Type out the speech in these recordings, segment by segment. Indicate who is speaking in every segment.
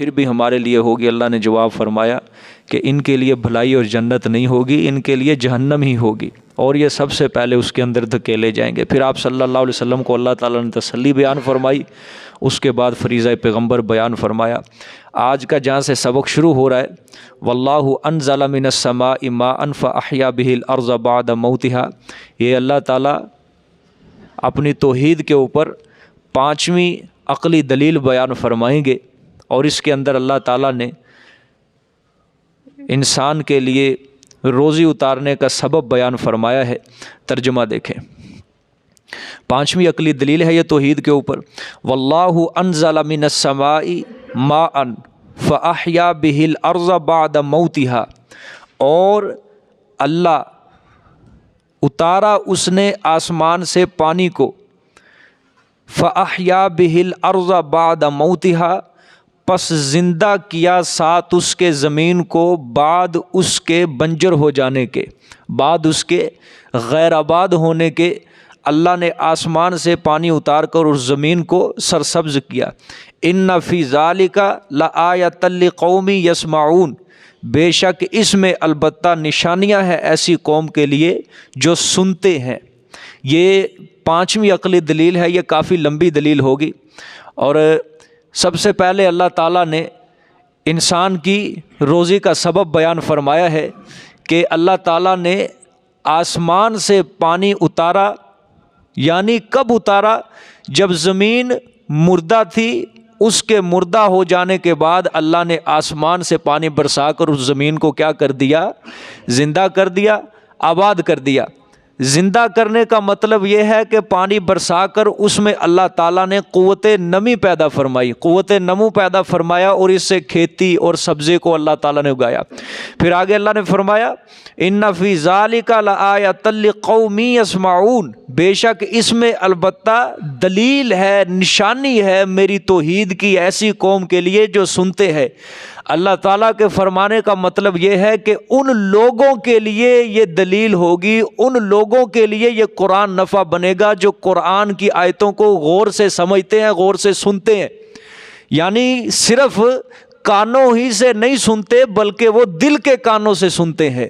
Speaker 1: پھر بھی ہمارے لیے ہوگی؟ اللہ نے جواب فرمایا کہ ان کے لیے بھلائی اور جنت نہیں ہوگی، ان کے لیے جہنم ہی ہوگی، اور یہ سب سے پہلے اس کے اندر دھکیلے جائیں گے۔ پھر آپ صلی اللہ علیہ وسلم کو اللہ تعالیٰ نے تسلی بیان فرمائی، اس کے بعد فریضہ پیغمبر بیان فرمایا۔ آج کا جہاں سے سبق شروع ہو رہا ہے، واللہ انزل من السماء ماء فاحیا به الارض بعد موتها، یہ اللہ تعالیٰ اپنی توحید کے اوپر پانچویں عقلی دلیل بیان فرمائیں گے، اور اس کے اندر اللہ تعالیٰ نے انسان کے لیے روزی اتارنے کا سبب بیان فرمایا ہے۔ ترجمہ دیکھیں، پانچویں عقلی دلیل ہے یہ توحید کے اوپر، واللہ انزل من السماء ماء فاحیا به الارض بعد موتها، اور اللہ اتارا اس نے آسمان سے پانی کو، فاحیا به الارض بعد موتها، پس زندہ کیا ساتھ اس کے زمین کو بعد اس کے بنجر ہو جانے کے، بعد اس کے غیر آباد ہونے کے۔ اللہ نے آسمان سے پانی اتار کر اس زمین کو سرسبز کیا۔ ان فی ذالک لآیۃ لقوم یسمعون، بے شک اس میں البتہ نشانیاں ہیں ایسی قوم کے لیے جو سنتے ہیں۔ یہ پانچویں عقلی دلیل ہے، یہ کافی لمبی دلیل ہوگی، اور سب سے پہلے اللہ تعالیٰ نے انسان کی روزی کا سبب بیان فرمایا ہے کہ اللہ تعالیٰ نے آسمان سے پانی اتارا، یعنی کب اتارا؟ جب زمین مردہ تھی، اس کے مردہ ہو جانے کے بعد اللہ نے آسمان سے پانی برسا کر اس زمین کو کیا کر دیا؟ زندہ کر دیا، آباد کر دیا۔ زندہ کرنے کا مطلب یہ ہے کہ پانی برسا کر اس میں اللہ تعالیٰ نے قوت نمی پیدا فرمائی، قوت نمو پیدا فرمایا، اور اس سے کھیتی اور سبزے کو اللہ تعالیٰ نے اگایا۔ پھر آگے اللہ نے فرمایا ان فی ذالک لآیۃ لقوم یسمعون، بے شک اس میں البتہ دلیل ہے، نشانی ہے میری توحید کی ایسی قوم کے لیے جو سنتے ہیں۔ اللہ تعالیٰ کے فرمانے کا مطلب یہ ہے کہ ان لوگوں کے لیے یہ دلیل ہوگی، ان لوگوں کے لیے یہ قرآن نفع بنے گا جو قرآن کی آیتوں کو غور سے سمجھتے ہیں، غور سے سنتے ہیں، یعنی صرف کانوں ہی سے نہیں سنتے بلکہ وہ دل کے کانوں سے سنتے ہیں۔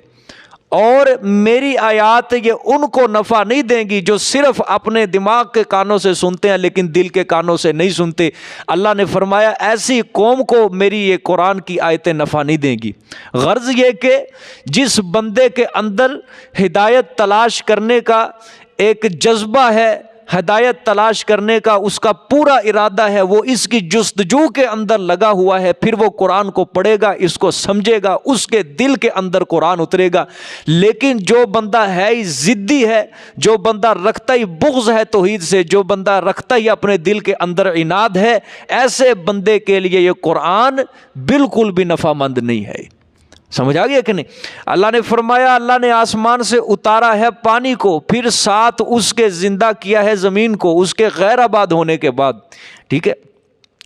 Speaker 1: اور میری آیات یہ ان کو نفع نہیں دیں گی جو صرف اپنے دماغ کے کانوں سے سنتے ہیں لیکن دل کے کانوں سے نہیں سنتے۔ اللہ نے فرمایا ایسی قوم کو میری یہ قرآن کی آیتیں نفع نہیں دیں گی۔ غرض یہ کہ جس بندے کے اندر ہدایت تلاش کرنے کا ایک جذبہ ہے، ہدایت تلاش کرنے کا اس کا پورا ارادہ ہے، وہ اس کی جستجو کے اندر لگا ہوا ہے، پھر وہ قرآن کو پڑھے گا، اس کو سمجھے گا، اس کے دل کے اندر قرآن اترے گا۔ لیکن جو بندہ ہے ہی ضدی ہے، جو بندہ رکھتا ہی بغض ہے توحید سے، جو بندہ رکھتا ہی اپنے دل کے اندر عناد ہے، ایسے بندے کے لیے یہ قرآن بالکل بھی نفع مند نہیں ہے۔ سمجھ آ گیا کہ نہیں؟ اللہ نے فرمایا اللہ نے آسمان سے اتارا ہے پانی کو، پھر ساتھ اس کے زندہ کیا ہے زمین کو اس کے غیر آباد ہونے کے بعد۔ ٹھیک ہے،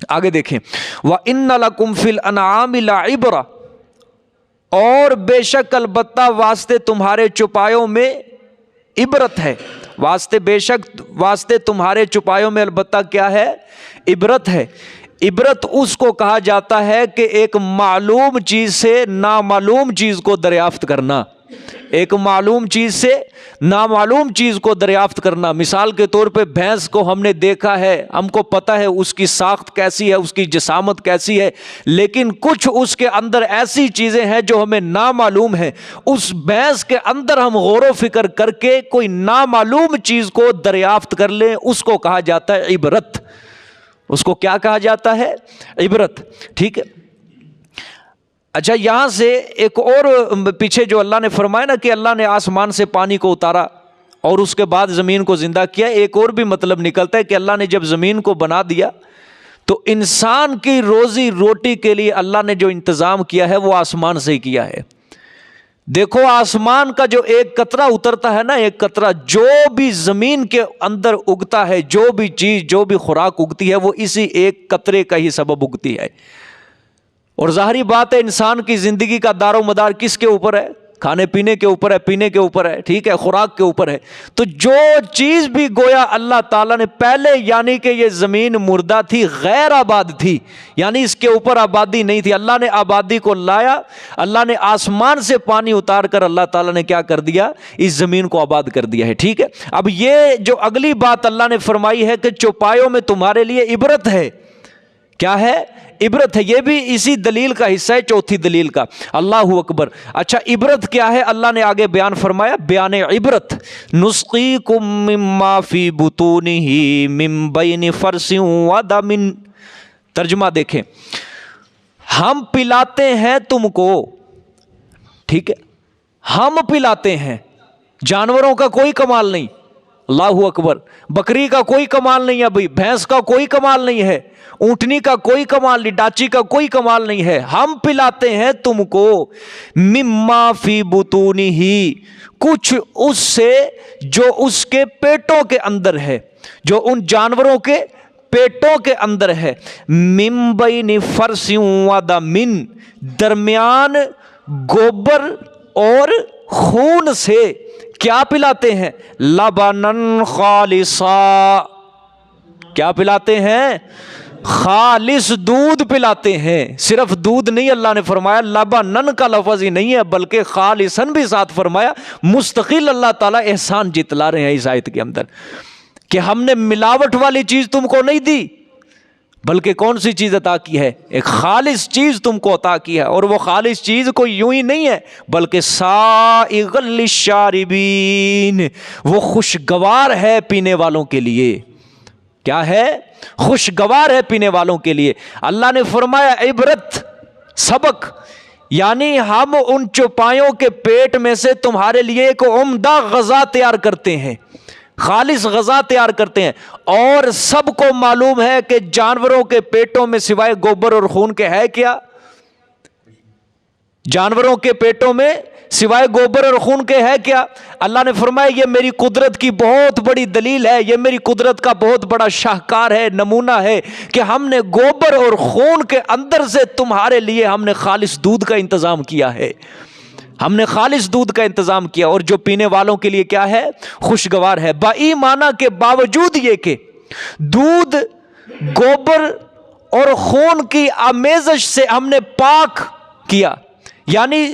Speaker 1: آگے دیکھیں، وَإِنَّ لَكُمْ فِي الْأَنْعَامِ لَعِبْرَةً، اور بے شک البتہ واسطے تمہارے چوپایوں میں عبرت ہے۔ بے شک واسطے تمہارے چوپایوں میں البتہ کیا ہے؟ عبرت ہے۔ عبرت اس کو کہا جاتا ہے کہ ایک معلوم چیز سے نامعلوم چیز کو دریافت کرنا، ایک معلوم چیز سے نامعلوم چیز کو دریافت کرنا۔ مثال کے طور پہ بھینس کو ہم نے دیکھا ہے، ہم کو پتہ ہے اس کی ساخت کیسی ہے، اس کی جسامت کیسی ہے، لیکن کچھ اس کے اندر ایسی چیزیں ہیں جو ہمیں نامعلوم ہیں۔ اس بھینس کے اندر ہم غور و فکر کر کے کوئی نامعلوم چیز کو دریافت کر لیں، اس کو کہا جاتا ہے عبرت۔ اس کو کیا کہا جاتا ہے؟ عبرت۔ ٹھیک ہے، اچھا یہاں سے ایک اور پیچھے جو اللہ نے فرمایا نا کہ اللہ نے آسمان سے پانی کو اتارا اور اس کے بعد زمین کو زندہ کیا، ایک اور بھی مطلب نکلتا ہے کہ اللہ نے جب زمین کو بنا دیا تو انسان کی روزی روٹی کے لیے اللہ نے جو انتظام کیا ہے وہ آسمان سے ہی کیا ہے۔ دیکھو آسمان کا جو ایک قطرہ اترتا ہے نا، ایک قطرہ، جو بھی زمین کے اندر اگتا ہے، جو بھی چیز، جو بھی خوراک اگتی ہے وہ اسی ایک قطرے کا ہی سبب اگتی ہے۔ اور ظاہری بات ہے انسان کی زندگی کا دار و مدار کس کے اوپر ہے؟ کھانے پینے کے اوپر ہے، پینے کے اوپر ہے، ٹھیک ہے، خوراک کے اوپر ہے۔ تو جو چیز بھی گویا اللہ تعالیٰ نے پہلے، یعنی کہ یہ زمین مردہ تھی، غیر آباد تھی، یعنی اس کے اوپر آبادی نہیں تھی، اللہ نے آبادی کو لایا، اللہ نے آسمان سے پانی اتار کر اللہ تعالیٰ نے کیا کر دیا، اس زمین کو آباد کر دیا ہے، ٹھیک ہے۔ اب یہ جو اگلی بات اللہ نے فرمائی ہے کہ چوپایوں میں تمہارے لیے عبرت ہے، کیا ہے؟ عبرت ہے۔ یہ بھی اسی دلیل کا حصہ ہے، چوتھی دلیل کا۔ اللہ اکبر۔ اچھا عبرت کیا ہے؟ اللہ نے آگے بیان فرمایا، بیان عبرت، نسقیکم مما فی بطونہ من بین فرث ودم۔ ترجمہ دیکھیں، ہم پلاتے ہیں تم کو، ٹھیک ہے، ہم پلاتے ہیں، جانوروں کا کوئی کمال نہیں، اللہ اکبر، بکری کا کوئی کمال نہیں ہے بھائی، بھینس کا کوئی کمال نہیں ہے، اونٹنی کا کوئی کمال نہیں، ڈاچی کا کوئی کمال نہیں ہے، ہم پلاتے ہیں تم کو مما فی بطونہ، کچھ اس سے جو اس کے پیٹوں کے اندر ہے، جو ان جانوروں کے پیٹوں کے اندر ہے، من بین فرث ودم، درمیان گوبر اور خون سے کیا پلاتے ہیں؟ لبنن خالصا، کیا پلاتے ہیں؟ خالص دودھ پلاتے ہیں۔ صرف دودھ نہیں، اللہ نے فرمایا لبنن کا لفظ ہی نہیں ہے بلکہ خالصاً بھی ساتھ فرمایا، مستقل اللہ تعالیٰ احسان جتلا رہے ہیں اس آیت کے اندر کہ ہم نے ملاوٹ والی چیز تم کو نہیں دی، بلکہ کون سی چیز عطا کی ہے؟ ایک خالص چیز تم کو عطا کی ہے، اور وہ خالص چیز کوئی یوں ہی نہیں ہے بلکہ سائغ للشاربین، وہ خوشگوار ہے پینے والوں کے لیے۔ کیا ہے؟ خوشگوار ہے پینے والوں کے لیے۔ اللہ نے فرمایا عبرت، سبق، یعنی ہم ان چوپایوں کے پیٹ میں سے تمہارے لیے ایک عمدہ غذا تیار کرتے ہیں، خالص غذا تیار کرتے ہیں۔ اور سب کو معلوم ہے کہ جانوروں کے پیٹوں میں سوائے گوبر اور خون کے ہے کیا؟ جانوروں کے پیٹوں میں سوائے گوبر اور خون کے ہے کیا؟ اللہ نے فرمایا یہ میری قدرت کی بہت بڑی دلیل ہے، یہ میری قدرت کا بہت بڑا شاہکار ہے، نمونہ ہے کہ ہم نے گوبر اور خون کے اندر سے تمہارے لیے ہم نے خالص دودھ کا انتظام کیا ہے، ہم نے خالص دودھ کا انتظام کیا، اور جو پینے والوں کے لیے کیا ہے؟ خوشگوار ہے۔ بایمانہ کے باوجود یہ کہ دودھ، گوبر اور خون کی آمیزش سے ہم نے پاک کیا، یعنی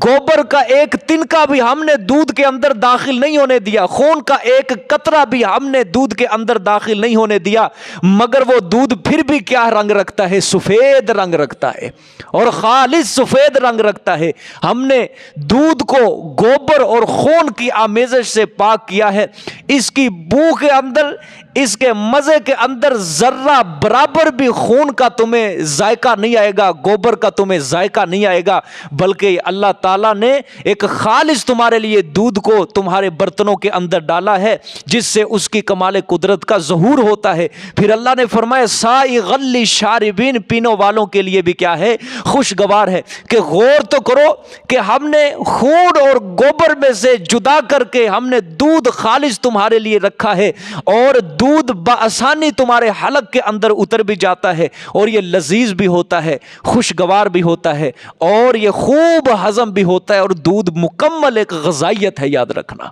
Speaker 1: گوبر کا ایک تنکا بھی ہم نے دودھ کے اندر داخل نہیں ہونے دیا، خون کا ایک قطرہ بھی ہم نے دودھ کے اندر داخل نہیں ہونے دیا، مگر وہ دودھ پھر بھی کیا رنگ رکھتا ہے؟ سفید رنگ رکھتا ہے، اور خالص سفید رنگ رکھتا ہے۔ ہم نے دودھ کو گوبر اور خون کی آمیزش سے پاک کیا ہے، اس کی بو کے اندر، اس کے مزے کے اندر ذرہ برابر بھی خون کا تمہیں ذائقہ نہیں آئے گا، گوبر کا تمہیں ذائقہ نہیں آئے گا، بلکہ اللہ تعالیٰ نے ایک خالص تمہارے لیے دودھ کو تمہارے برتنوں کے اندر ڈالا ہے، جس سے اس کی کمال قدرت کا ظہور ہوتا ہے۔ پھر اللہ نے فرمایا سائغ للشاربین، پینوں والوں کے لیے بھی کیا ہے؟ خوشگوار ہے۔ کہ غور تو کرو کہ ہم نے خون اور گوبر میں سے جدا کر کے ہم نے دودھ خالص تمہارے لیے رکھا ہے، اور دودھ بآسانی تمہارے حلق کے اندر اتر بھی جاتا ہے، اور یہ لذیذ بھی ہوتا ہے، خوشگوار بھی ہوتا ہے، اور یہ خوب ہضم بھی ہوتا ہے، اور دودھ مکمل ایک غذائیت ہے، یاد رکھنا،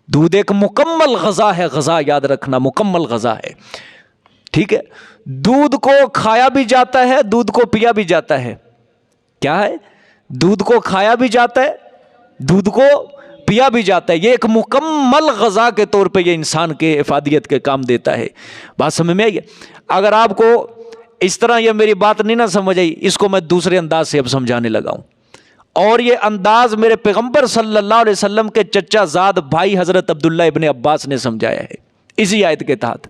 Speaker 1: دودھ ایک مکمل غذا ہے، غذا یاد رکھنا مکمل غذا ہے، ٹھیک ہے۔ دودھ کو کھایا بھی جاتا ہے، دودھ کو پیا بھی جاتا ہے، کیا ہے؟ دودھ کو کھایا بھی جاتا ہے، دودھ کو پیا بھی جاتا ہے، یہ ایک مکمل غذا کے طور پہ یہ انسان کے افادیت کے کام دیتا ہے۔ بات سمجھ میں آئی ہے؟ اگر آپ کو اس طرح یہ میری بات نہیں نہ سمجھ آئی، اس کو میں دوسرے انداز سے اب سمجھانے لگا ہوں، اور یہ انداز میرے پیغمبر صلی اللہ علیہ وسلم کے چچا زاد بھائی حضرت عبداللہ ابن عباس نے سمجھایا ہے اسی آیت کے تحت۔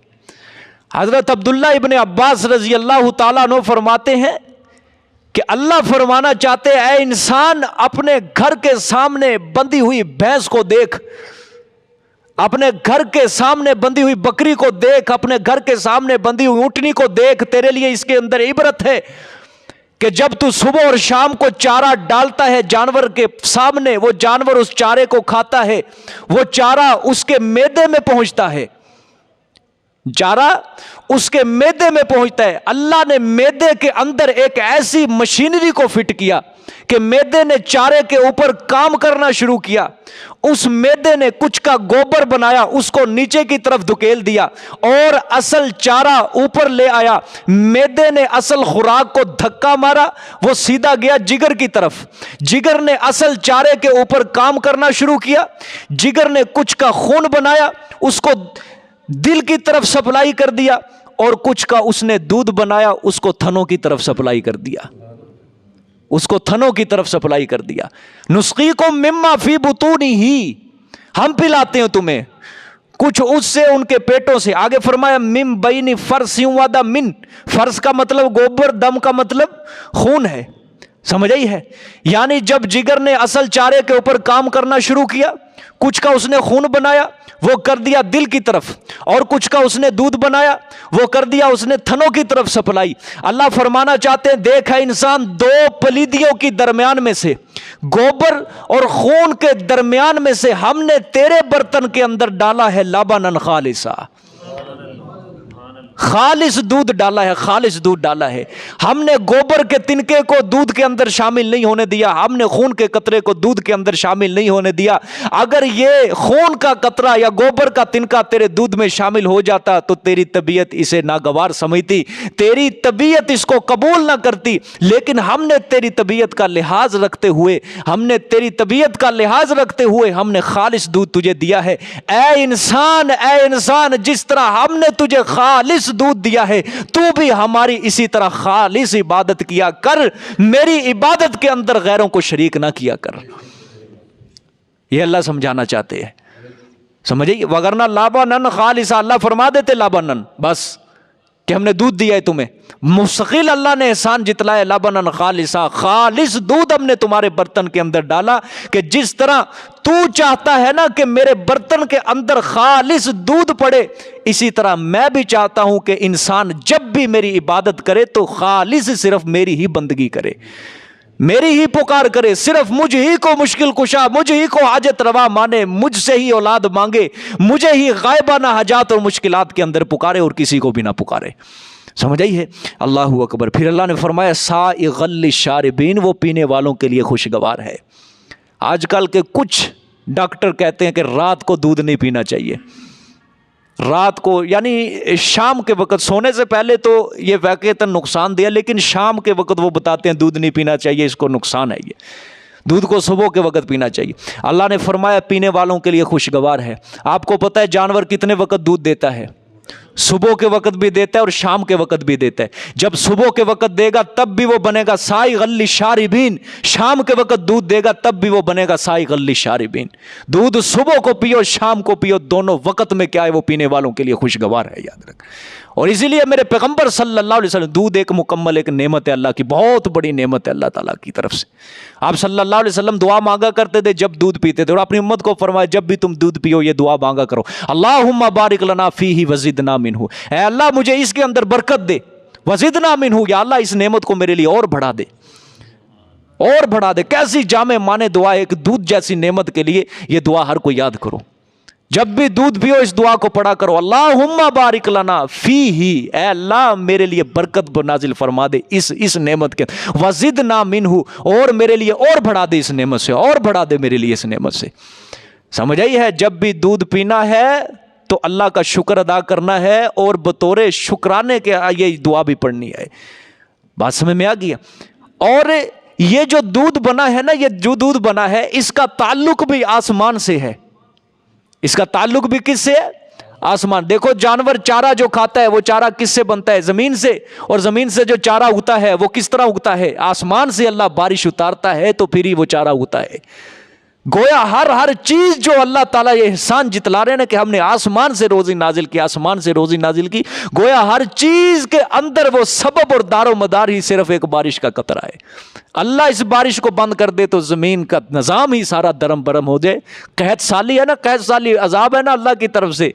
Speaker 1: حضرت عبداللہ ابن عباس رضی اللہ تعالیٰ عنہ فرماتے ہیں کہ اللہ فرمانا چاہتے ہیں اے انسان، اپنے گھر کے سامنے بندھی ہوئی بھینس کو دیکھ، اپنے گھر کے سامنے بندھی ہوئی بکری کو دیکھ، اپنے گھر کے سامنے بندھی ہوئی اونٹنی کو دیکھ، تیرے لیے اس کے اندر عبرت ہے کہ جب تو صبح اور شام کو چارہ ڈالتا ہے جانور کے سامنے، وہ جانور اس چارے کو کھاتا ہے، وہ چارہ اس کے معدے میں پہنچتا ہے، چارہ اس کے میدے میں پہنچتا ہے۔ اللہ نے میدے کے اندر ایک ایسی مشینری کو فٹ کیا کہ میدے نے چارے کے اوپر کام کرنا شروع کیا۔ اس میدے نے کچھ کا گوبر بنایا، اس کو نیچے کی طرف دھکیل دیا اور اصل چارہ اوپر لے آیا۔ میدے نے اصل خوراک کو دھکا مارا، وہ سیدھا گیا جگر کی طرف۔ جگر نے اصل چارے کے اوپر کام کرنا شروع کیا۔ جگر نے کچھ کا خون بنایا، اس کو دل کی طرف سپلائی کر دیا، اور کچھ کا اس نے دودھ بنایا، اس کو تھنوں کی طرف سپلائی کر دیا، اس کو تھنوں کی طرف سپلائی کر دیا۔ نسقیکم مما فی بطونہ، ہم پلاتے ہیں تمہیں کچھ اس سے ان کے پیٹوں سے۔ آگے فرمایا من بین فرث و دم، فرث کا مطلب گوبر، دم کا مطلب خون ہے، سمجھ آئی ہے؟ یعنی جب جگر نے اصل چارے کے اوپر کام کرنا شروع کیا، کچھ کا اس نے خون بنایا، وہ کر دیا دل کی طرف، اور کچھ کا اس نے دودھ بنایا، وہ کر دیا اس نے تھنوں کی طرف سپلائی۔ اللہ فرمانا چاہتے ہیں دیکھا انسان دو پلیدیوں کی درمیان میں سے، گوبر اور خون کے درمیان میں سے ہم نے تیرے برتن کے اندر ڈالا ہے لبنن خالصا، خالص دودھ ڈالا ہے، خالص دودھ ڈالا ہے۔ ہم نے گوبر کے تنکے کو دودھ کے اندر شامل نہیں ہونے دیا، ہم نے خون کے قطرے کو دودھ کے اندر شامل نہیں ہونے دیا۔ اگر یہ خون کا قطرہ یا گوبر کا تنکا تیرے دودھ میں شامل ہو جاتا تو تیری طبیعت اسے ناگوار سمجھتی، تیری طبیعت اس کو قبول نہ کرتی، لیکن ہم نے تیری طبیعت کا لحاظ رکھتے ہوئے، ہم نے تیری طبیعت کا لحاظ رکھتے ہوئے ہم نے خالص دودھ تجھے دیا ہے۔ اے انسان، اے انسان، جس طرح ہم نے تجھے خالص دودھ دیا ہے، تو بھی ہماری اسی طرح خالص عبادت کیا کر، میری عبادت کے اندر غیروں کو شریک نہ کیا کر۔ یہ اللہ سمجھانا چاہتے ہیں، سمجھے؟ وگرنہ لبنن خالصا، اللہ فرما دیتے لبنن، بس کہ ہم نے دودھ دیا ہے تمہیں۔ مستقل اللہ نے احسان جتلایا، لبنن خالصا، خالص دودھ ہم نے تمہارے برتن کے اندر ڈالا، کہ جس طرح تو چاہتا ہے نا کہ میرے برتن کے اندر خالص دودھ پڑے، اسی طرح میں بھی چاہتا ہوں کہ انسان جب بھی میری عبادت کرے تو خالص صرف میری ہی بندگی کرے، میری ہی پکار کرے، صرف مجھ ہی کو مشکل کشا، مجھ ہی کو حاجت روا مانے، مجھ سے ہی اولاد مانگے، مجھے ہی غائبانہ حاجات اور مشکلات کے اندر پکارے اور کسی کو بھی نہ پکارے۔ سمجھ آئی ہے؟ اللہ اکبر۔ پھر اللہ نے فرمایا سائغ للشاربین، وہ پینے والوں کے لیے خوشگوار ہے۔ آج کل کے کچھ ڈاکٹر کہتے ہیں کہ رات کو دودھ نہیں پینا چاہیے، رات کو یعنی شام کے وقت سونے سے پہلے تو یہ واقعتاً نقصان دیا، لیکن شام کے وقت وہ بتاتے ہیں دودھ نہیں پینا چاہیے، اس کو نقصان ہے، یہ دودھ کو صبح کے وقت پینا چاہیے۔ اللہ نے فرمایا پینے والوں کے لیے خوشگوار ہے۔ آپ کو پتہ ہے جانور کتنے وقت دودھ دیتا ہے؟ صبح کے وقت بھی دیتا ہے اور شام کے وقت بھی دیتا ہے۔ جب صبح کے وقت دے گا تب بھی وہ بنے گا سائغ للشاربین، شام کے وقت دودھ دے گا تب بھی وہ بنے گا سائغ للشاربین۔ دودھ صبح کو پیو، شام کو پیو، دونوں وقت میں کیا ہے وہ پینے والوں کے لیے خوشگوار ہے، یاد رکھ۔ اور اسی لیے میرے پیغمبر صلی اللہ علیہ وسلم، دودھ ایک مکمل ایک نعمت ہے، اللہ کی بہت بڑی نعمت ہے اللہ تعالیٰ کی طرف سے۔ آپ صلی اللہ علیہ وسلم دعا مانگا کرتے تھے جب دودھ پیتے تھے، اور اپنی امت کو فرمایا جب بھی تم دودھ پیو یہ دعا مانگا کرو، اللہم بارک لنا فیہ وزدنا منہ، اے اللہ مجھے اس کے اندر برکت دے، وزدنا منہ، یا اللہ اس نعمت کو میرے لیے اور بڑھا دے، اور بڑھا دے۔ کیسی جامع معنی دعا ہے، ایک دودھ جیسی نعمت کے لیے یہ دعا ہر کوئی یاد کرو، جب بھی دودھ پیو اس دعا کو پڑھا کرو، اللہم بارک لنا فیہ، اے اللہ میرے لیے برکت نازل فرما دے اس نعمت کے، وزدنا منہ، اور میرے لیے اور بڑھا دے اس نعمت سے، اور بڑھا دے میرے لیے اس نعمت سے۔ سمجھ آئی ہے؟ جب بھی دودھ پینا ہے تو اللہ کا شکر ادا کرنا ہے، اور بطور شکرانے کے یہ دعا بھی پڑھنی ہے۔ بات سمجھ میں آ گیا؟ اور یہ جو دودھ بنا ہے نا، یہ جو دودھ بنا ہے اس کا تعلق بھی آسمان سے ہے، اس کا تعلق بھی کس سے ہے؟ آسمان۔ دیکھو جانور چارہ جو کھاتا ہے وہ چارہ کس سے بنتا ہے؟ زمین سے، اور زمین سے جو چارہ اگتا ہے وہ کس طرح اگتا ہے؟ آسمان سے اللہ بارش اتارتا ہے تو پھر ہی وہ چارہ اگتا ہے۔ گویا ہر چیز جو اللہ تعالیٰ یہ احسان جتلا رہے ہیں کہ ہم نے آسمان سے روزی نازل کی، آسمان سے روزی نازل کی، گویا ہر چیز کے اندر وہ سبب اور دار و مدار ہی صرف ایک بارش کا قطرہ ہے۔ اللہ اس بارش کو بند کر دے تو زمین کا نظام ہی سارا درم برم ہو جائے۔ قحط سالی ہے نا، قحط سالی عذاب ہے نا اللہ کی طرف سے،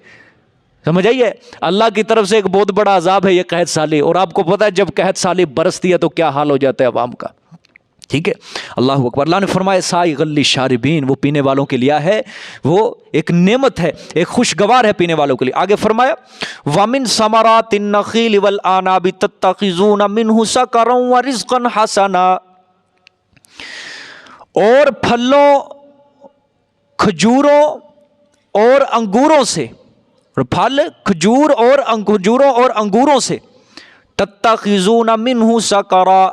Speaker 1: سمجھ آئیے؟ اللہ کی طرف سے ایک بہت بڑا عذاب ہے یہ قحط سالی۔ اور آپ کو پتہ ہے جب قحط سالی برستی ہے تو کیا حال ہو جاتا ہے عوام کا، ٹھیک ہے، اللہ اکبر۔ اللہ نے فرمایا سائغ للشاربین، وہ پینے والوں کے لیے ہے، وہ ایک نعمت ہے، ایک خوشگوار ہے پینے والوں کے لیے۔ آگے فرمایا وَمِن ثَمَرَاتِ النَّخِيلِ وَالْأَعْنَابِ تَتَّخِذُونَ مِنْهُ سَكَرًا وَرِزْقًا حَسَنًا، اور پھلوں، کھجوروں اور انگوروں سے، پھل کھجور اور انگوروں سے، تتخذون منہ سکرا،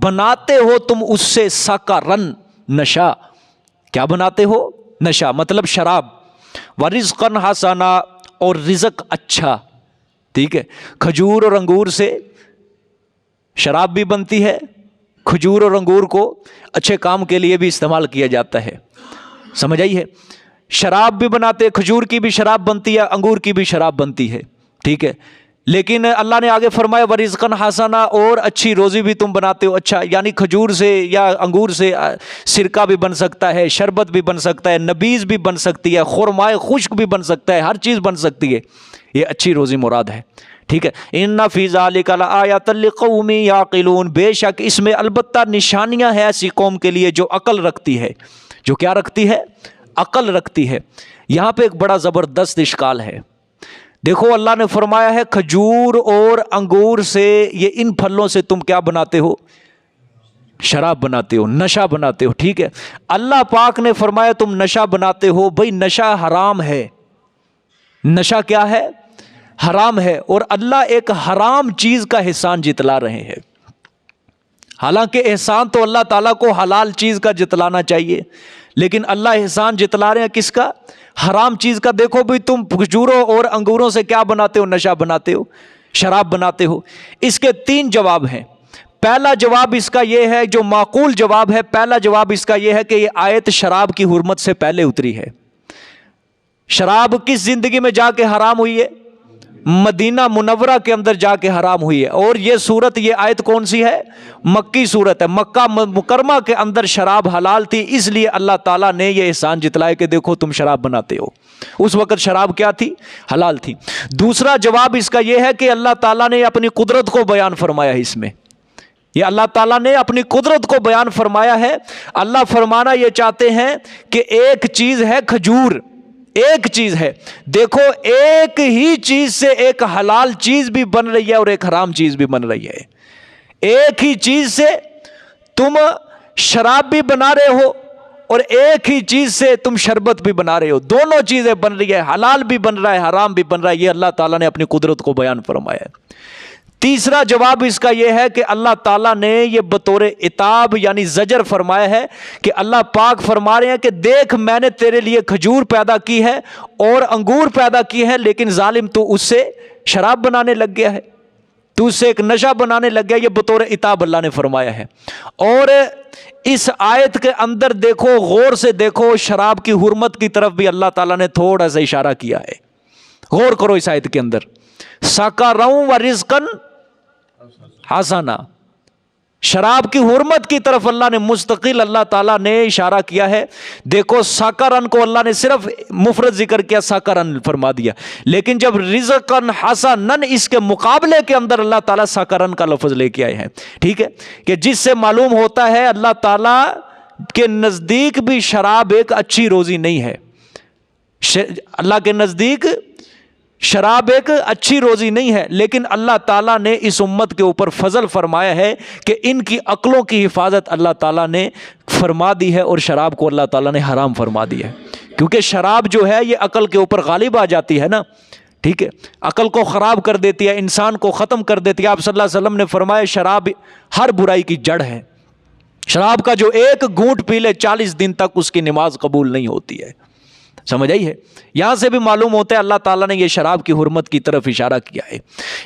Speaker 1: بناتے ہو تم اس سے، سکرن، نشہ، کیا بناتے ہو؟ نشہ، مطلب شراب، ورزقن حسنا، اور رزق اچھا، ٹھیک ہے۔ کھجور اور انگور سے شراب بھی بنتی ہے، کھجور اور انگور کو اچھے کام کے لیے بھی استعمال کیا جاتا ہے، سمجھ آئی ہے؟ شراب بھی بناتے ہیں، کھجور کی بھی شراب بنتی ہے، انگور کی بھی شراب بنتی ہے، ٹھیک ہے۔ لیکن اللہ نے آگے فرمایا ورزقن حسنا، اور اچھی روزی بھی تم بناتے ہو، اچھا، یعنی کھجور سے یا انگور سے سرکہ بھی بن سکتا ہے، شربت بھی بن سکتا ہے، نبیذ بھی بن سکتی ہے، خرمائے خشک بھی بن سکتا ہے، ہر چیز بن سکتی ہے، یہ اچھی روزی مراد ہے، ٹھیک ہے۔ ان فی ذلک لآیۃ لقوم یعقلون، بے شک اس میں البتہ نشانیاں ہیں ایسی قوم کے لیے جو عقل رکھتی ہے، جو کیا رکھتی ہے؟ عقل رکھتی ہے۔ یہاں پہ ایک بڑا زبردست اشکال ہے، دیکھو اللہ نے فرمایا ہے کھجور اور انگور سے، یہ ان پھلوں سے تم کیا بناتے ہو؟ شراب بناتے ہو، نشہ بناتے ہو، ٹھیک ہے۔ اللہ پاک نے فرمایا تم نشہ بناتے ہو، بھئی نشہ حرام ہے، نشہ کیا ہے؟ حرام ہے، اور اللہ ایک حرام چیز کا احسان جتلا رہے ہیں، حالانکہ احسان تو اللہ تعالیٰ کو حلال چیز کا جتلانا چاہیے، لیکن اللہ احسان جتلا رہے ہیں کس کا؟ حرام چیز کا۔ دیکھو بھئی تم کھجوروں اور انگوروں سے کیا بناتے ہو؟ نشہ بناتے ہو، شراب بناتے ہو۔ اس کے 3 جواب ہیں۔ پہلا جواب اس کا یہ ہے، جو معقول جواب ہے، پہلا جواب اس کا یہ ہے کہ یہ آیت شراب کی حرمت سے پہلے اتری ہے۔ شراب کس زندگی میں جا کے حرام ہوئی ہے؟ مدینہ منورہ کے اندر جا کے حرام ہوئی ہے، اور یہ صورت، یہ آیت کون سی ہے؟ مکی صورت ہے۔ مکہ مکرمہ کے اندر شراب حلال تھی، اس لیے اللہ تعالیٰ نے یہ احسان جتلایا کہ دیکھو تم شراب بناتے ہو، اس وقت شراب کیا تھی؟ حلال تھی۔ دوسرا جواب اس کا یہ ہے کہ اللہ تعالیٰ نے اپنی قدرت کو بیان فرمایا ہے اس میں، یہ اللہ تعالیٰ نے اپنی قدرت کو بیان فرمایا ہے۔ اللہ فرمانا یہ چاہتے ہیں کہ ایک چیز ہے کھجور، ایک چیز ہے، دیکھو ایک ہی چیز سے ایک حلال چیز بھی بن رہی ہے اور ایک حرام چیز بھی بن رہی ہے۔ ایک ہی چیز سے تم شراب بھی بنا رہے ہو اور ایک ہی چیز سے تم شربت بھی بنا رہے ہو، دونوں چیزیں بن رہی ہے، حلال بھی بن رہا ہے، حرام بھی بن رہا ہے، یہ اللہ تعالیٰ نے اپنی قدرت کو بیان فرمایا ہے۔ تیسرا جواب اس کا یہ ہے کہ اللہ تعالیٰ نے یہ بطور عتاب یعنی زجر فرمایا ہے کہ اللہ پاک فرما رہے ہیں کہ دیکھ میں نے تیرے لیے کھجور پیدا کی ہے اور انگور پیدا کی ہے، لیکن ظالم تو اس سے شراب بنانے لگ گیا ہے، تو اس سے ایک نشہ بنانے لگ گیا، یہ بطور عتاب اللہ نے فرمایا ہے۔ اور اس آیت کے اندر دیکھو، غور سے دیکھو، شراب کی حرمت کی طرف بھی اللہ تعالیٰ نے تھوڑا سا اشارہ کیا ہے، غور کرو اس آیت کے اندر، سَکَرًا وَرِزْقًا حَسَنًا، شراب کی حرمت کی طرف اللہ نے مستقل، اللہ تعالیٰ نے اشارہ کیا ہے۔ دیکھو سَکَرًا کو اللہ نے صرف مفرد ذکر کیا، سَکَرًا فرما دیا، لیکن جب رِزْقًا حَسَنًا اس کے مقابلے کے اندر اللہ تعالیٰ سَکَرًا کا لفظ لے کے آئے ہیں، ٹھیک ہے، کہ جس سے معلوم ہوتا ہے اللہ تعالیٰ کے نزدیک بھی شراب ایک اچھی روزی نہیں ہے، اللہ کے نزدیک شراب ایک اچھی روزی نہیں ہے، لیکن اللہ تعالیٰ نے اس امت کے اوپر فضل فرمایا ہے کہ ان کی عقلوں کی حفاظت اللہ تعالیٰ نے فرما دی ہے، اور شراب کو اللہ تعالیٰ نے حرام فرما دیا ہے، کیونکہ شراب جو ہے یہ عقل کے اوپر غالب آ جاتی ہے نا، ٹھیک ہے، عقل کو خراب کر دیتی ہے، انسان کو ختم کر دیتی ہے۔ آپ صلی اللہ علیہ وسلم نے فرمایا شراب ہر برائی کی جڑ ہے، شراب کا جو ایک گھونٹ پی لے 40 دن تک اس کی نماز قبول نہیں ہوتی ہے، سمجھ آئی ہے؟ یہاں سے بھی معلوم ہوتا ہے اللہ تعالیٰ نے یہ شراب کی حرمت کی طرف اشارہ کیا ہے۔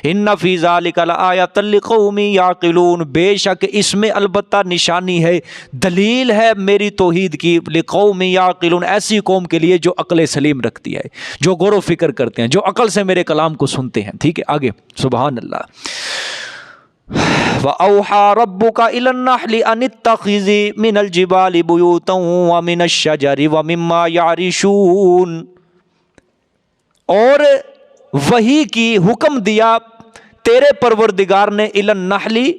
Speaker 1: ان فی ذلک لآیۃ لقوم یعقلون، بے شک اس میں البتہ نشانی ہے، دلیل ہے میری توحید کی، لقوم یعقلون، ایسی قوم کے لیے جو عقل سلیم رکھتی ہے، جو غور و فکر کرتے ہیں، جو عقل سے میرے کلام کو سنتے ہیں، ٹھیک ہے۔ آگے سبحان اللہ۔ وَأَوْحَى رَبُّكَ إِلَى النَّحْلِ أَنِ اتَّخِذِي مِنَ الْجِبَالِ بُيُوتًا وَمِنَ الشَّجَرِ وَمِمَّا يَعْرِشُونَ، اور وحی کی حکم دیا تیرے پروردگار نے، إِلَى النَّحْلِ،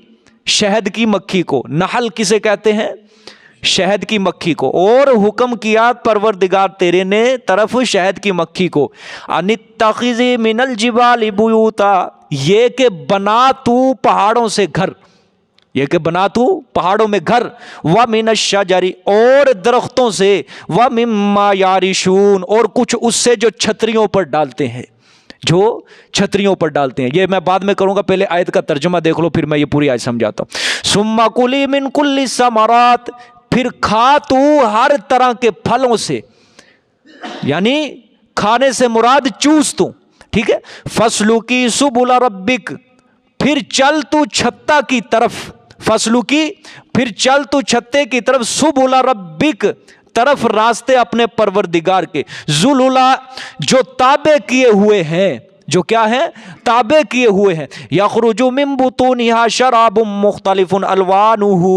Speaker 1: شہد کی مکھی کو, نحل کسے کہتے ہیں؟ شہد کی مکھی کو. اور حکم کیا پروردگار تیرے نے طرف شہد کی مکھی کو, ان اتخذ من الجبال بیوتا, یہ کہ بنا تو پہاڑوں سے گھر, یہ کہ بنا تو پہاڑوں میں گھر, وَمِنَ الشَّجَرِ, اور درختوں سے, وَمِمَّا يَعْرِشُونَ, اور کچھ اس سے جو چھتریوں پر ڈالتے ہیں, جو چھتریوں پر ڈالتے ہیں. یہ میں بعد میں کروں گا, پہلے آیت کا ترجمہ دیکھ لو پھر میں یہ پوری آیت سمجھاتا ہوں. ثُمَّ كُلِي مِن كُلِّ الثَّمَرَاتِ, پھر کھا تو ہر طرح کے پھلوں سے, یعنی کھانے سے مراد چوس تو, ٹھیک ہے. فَاسْلُكِي سُبُلَ رَبِّكَ, پھر چل تو چھتا کی طرف, فَاسْلُكِي, پھر چل تو چھتے کی طرف, سُبُلَ رَبِّكَ, طرف راستے اپنے پروردگار کے, ذُلُلَا, جو تابع کیے ہوئے ہیں, جو کیا ہے؟ تابع کیے ہوئے ہیں. یخرج من بطونها شراب مختلف الوانه,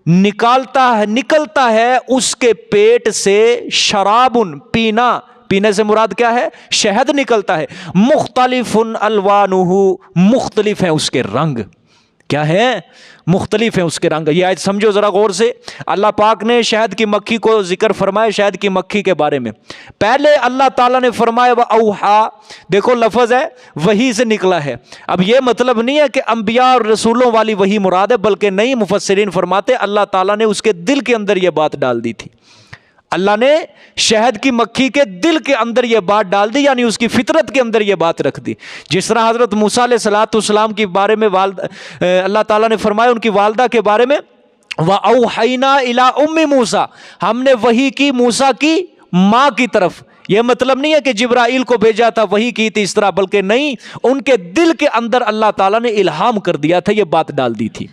Speaker 1: نکلتا ہے اس کے پیٹ سے شراب, پینا, پینے سے مراد کیا ہے؟ شہد نکلتا ہے. مختلف الوانه, مختلف ہیں اس کے رنگ, کیا ہے؟ مختلف ہیں اس کے رنگ. یہ آیت سمجھو ذرا غور سے. اللہ پاک نے شہد کی مکھی کو ذکر فرمایا, شہد کی مکھی کے بارے میں. پہلے اللہ تعالیٰ نے فرمایا وَأَوْحَا, دیکھو لفظ ہے وحی سے نکلا ہے. اب یہ مطلب نہیں ہے کہ انبیاء اور رسولوں والی وحی مراد ہے, بلکہ نہیں, مفسرین فرماتے اللہ تعالیٰ نے اس کے دل کے اندر یہ بات ڈال دی تھی. اللہ نے شہد کی مکھی کے دل کے اندر یہ بات ڈال دی, یعنی اس کی فطرت کے اندر یہ بات رکھ دی. جس طرح حضرت موسیٰ علیہ السلام کے بارے میں اللہ تعالیٰ نے فرمایا ان کی والدہ کے بارے میں, وَأَوْحَيْنَا إِلَىٰ أُمِّ مُوسَىٰ, ہم نے وحی کی موسیٰ کی ماں کی طرف. یہ مطلب نہیں ہے کہ جبرائیل کو بھیجا تھا وحی کی تھی اس طرح, بلکہ نہیں, ان کے دل کے اندر اللہ تعالیٰ نے الہام کر دیا تھا, یہ بات ڈال دی تھی.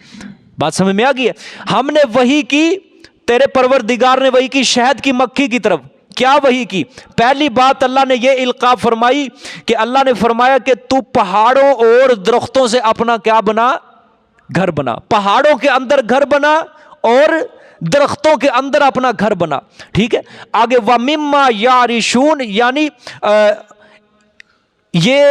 Speaker 1: بات سمجھ میں آ گئی ہے؟ ہم نے وحی کی, تیرے پروردگار نے وحی کی شہد کی مکھی کی طرف. کیا وحی کی؟ پہلی بات اللہ نے یہ القاء فرمائی کہ اللہ نے فرمایا کہ تو پہاڑوں اور درختوں سے اپنا کیا بنا؟ گھر بنا. پہاڑوں کے اندر گھر بنا اور درختوں کے اندر اپنا گھر بنا, ٹھیک ہے. آگے وَمِمَّا يَعْرِشُونَ, یعنی یہ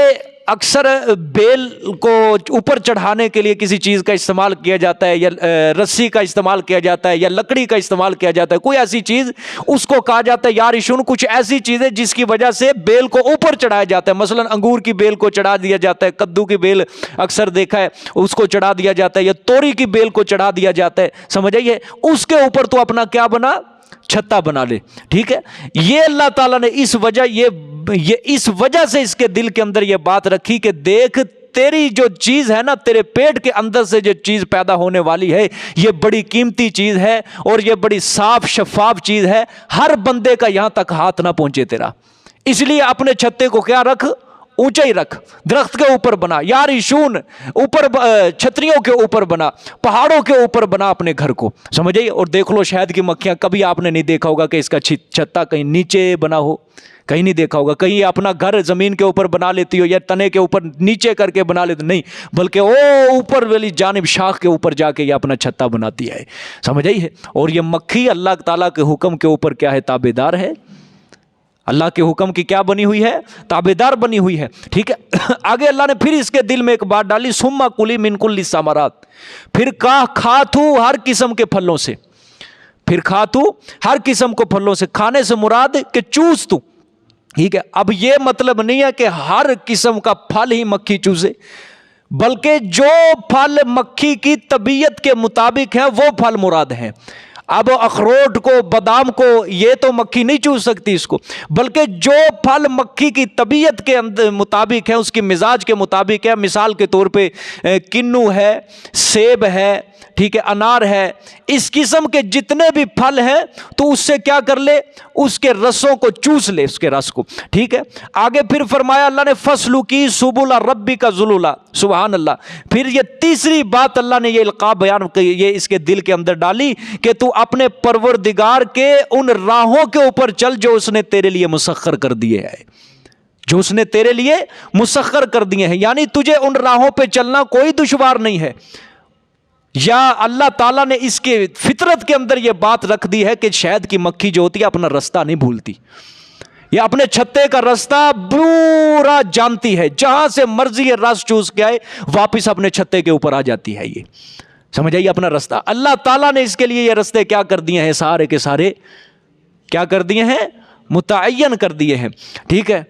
Speaker 1: اکثر بیل کو اوپر چڑھانے کے لیے کسی چیز کا استعمال کیا جاتا ہے, یا رسی کا استعمال کیا جاتا ہے, یا لکڑی کا استعمال کیا جاتا ہے, کوئی ایسی چیز, اس کو کہا جاتا ہے یارشون. کچھ ایسی چیزیں جس کی وجہ سے بیل کو اوپر چڑھایا جاتا ہے, مثلا انگور کی بیل کو چڑھا دیا جاتا ہے, کدو کی بیل اکثر دیکھا ہے اس کو چڑھا دیا جاتا ہے, یا توری کی بیل کو چڑھا دیا جاتا ہے, سمجھ آئیے. اس کے اوپر تو اپنا کیا بنا؟ چھتا بنا لے, ٹھیک ہے. یہ اللہ تعالیٰ نے اس وجہ سے اس کے دل کے اندر یہ بات رکھی کہ دیکھ تیری جو چیز ہے نا, تیرے پیٹ کے اندر سے جو چیز پیدا ہونے والی ہے, یہ بڑی قیمتی چیز ہے اور یہ بڑی صاف شفاف چیز ہے, ہر بندے کا یہاں تک ہاتھ نہ پہنچے تیرا. اس لیے اپنے چھتے کو کیا رکھ؟ اونچا ہی رکھ, درخت کے اوپر بنا, یارشون, اوپر چھتریوں کے اوپر بنا, پہاڑوں کے اوپر بنا اپنے گھر کو, سمجھئے. اور دیکھ لو شہد کی مکھیاں, کبھی آپ نے نہیں دیکھا ہوگا کہ اس کا چھتا کہیں نیچے بنا ہو, کہیں نہیں دیکھا ہوگا. کہیں اپنا گھر زمین کے اوپر بنا لیتی ہو یا تنے کے اوپر نیچے کر کے بنا لیتی, نہیں, بلکہ وہ اوپر والی جانب شاخ کے اوپر جا کے یہ اپنا چھتا بناتی ہے, سمجھ آئی ہے. اور یہ مکھی اللہ تعالیٰ کے حکم کے اوپر کیا ہے؟ تابع دار ہے. اللہ کے حکم کی کیا بنی ہوئی ہے؟ تابع دار بنی ہوئی ہے, ٹھیک ہے. آگے اللہ نے پھر اس کے دل میں ایک بات ڈالی, ثم کلی من کل الثمرات, پھر کھا تو ہر قسم کے پھلوں سے, پھر کھا تو ہر قسم کو پھلوں سے. کھانے سے مراد کہ چوس تو, ٹھیک ہے. اب یہ مطلب نہیں ہے کہ ہر قسم کا پھل ہی مکھی چوسے, بلکہ جو پھل مکھی کی طبیعت کے مطابق ہیں وہ پھل مراد ہیں. اب اخروٹ کو, بادام کو, یہ تو مکھی نہیں چوس سکتی اس کو, بلکہ جو پھل مکھی کی طبیعت کے مطابق ہے, اس کی مزاج کے مطابق ہے. مثال کے طور پہ کنو ہے, سیب ہے, ٹھیک ہے, انار ہے, اس قسم کے جتنے بھی پھل ہیں تو اس سے کیا کر لے؟ اس کے رسوں کو چوس لے, اس کے رس کو, ٹھیک ہے. آگے پھر فرمایا اللہ نے فَاسْلُكِي سُبُلَ رَبِّكَ ذُلُلًا, سبحان اللہ. پھر یہ تیسری بات اللہ نے یہ القاء بیان, یہ اس کے دل کے اندر ڈالی کہ تو اپنے پروردگار کے ان راہوں کے اوپر چل جو اس نے تیرے لیے مسخر کر دیے ہیں, جو اس نے تیرے لیے مسخر کر دیے ہیں. یعنی تجھے ان راہوں پہ چلنا کوئی دشوار نہیں ہے. یا اللہ تعالیٰ نے اس کے فطرت کے اندر یہ بات رکھ دی ہے کہ شہد کی مکھی جو ہوتی ہے اپنا رستہ نہیں بھولتی, یہ اپنے چھتے کا رستہ پورا جانتی ہے, جہاں سے مرضی یہ رس چوس کے آئے واپس اپنے چھتے کے اوپر آ جاتی ہے. یہ سمجھ آئیے اپنا رستہ اللہ تعالیٰ نے اس کے لیے یہ رستے کیا کر دیے ہیں، سارے کے سارے کیا کر دیے ہیں، متعین کر دیے ہیں. ٹھیک ہے،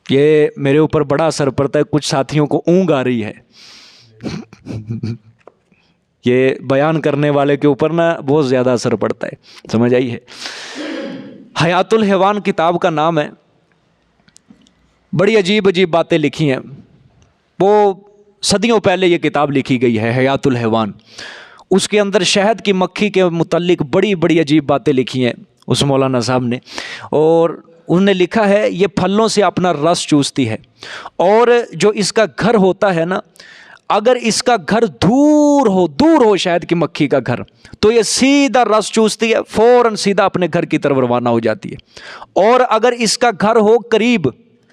Speaker 1: یہ میرے اوپر بڑا اثر پڑتا ہے، کچھ ساتھیوں کو اونگ آ رہی ہے یہ بیان کرنے والے کے اوپر نا بہت زیادہ اثر پڑتا ہے. سمجھ آئی ہے. حیات الحیوان کتاب کا نام ہے. بڑی عجیب عجیب باتیں لکھی ہیں. وہ صدیوں پہلے یہ کتاب لکھی گئی ہے حیات الحیوان. اس کے اندر شہد کی مکھی کے متعلق بڑی بڑی عجیب باتیں لکھی ہیں اس مولانا صاحب نے. اور انہوں نے لکھا ہے یہ پھلوں سے اپنا رس چوستی ہے، اور جو اس کا گھر ہوتا ہے نا، اگر اس کا گھر دور ہو شہد کی مکھی کا گھر، تو یہ سیدھا رس چوستی ہے، فوراً سیدھا اپنے گھر کی طرف روانہ ہو جاتی ہے. اور اگر اس کا گھر ہو قریب،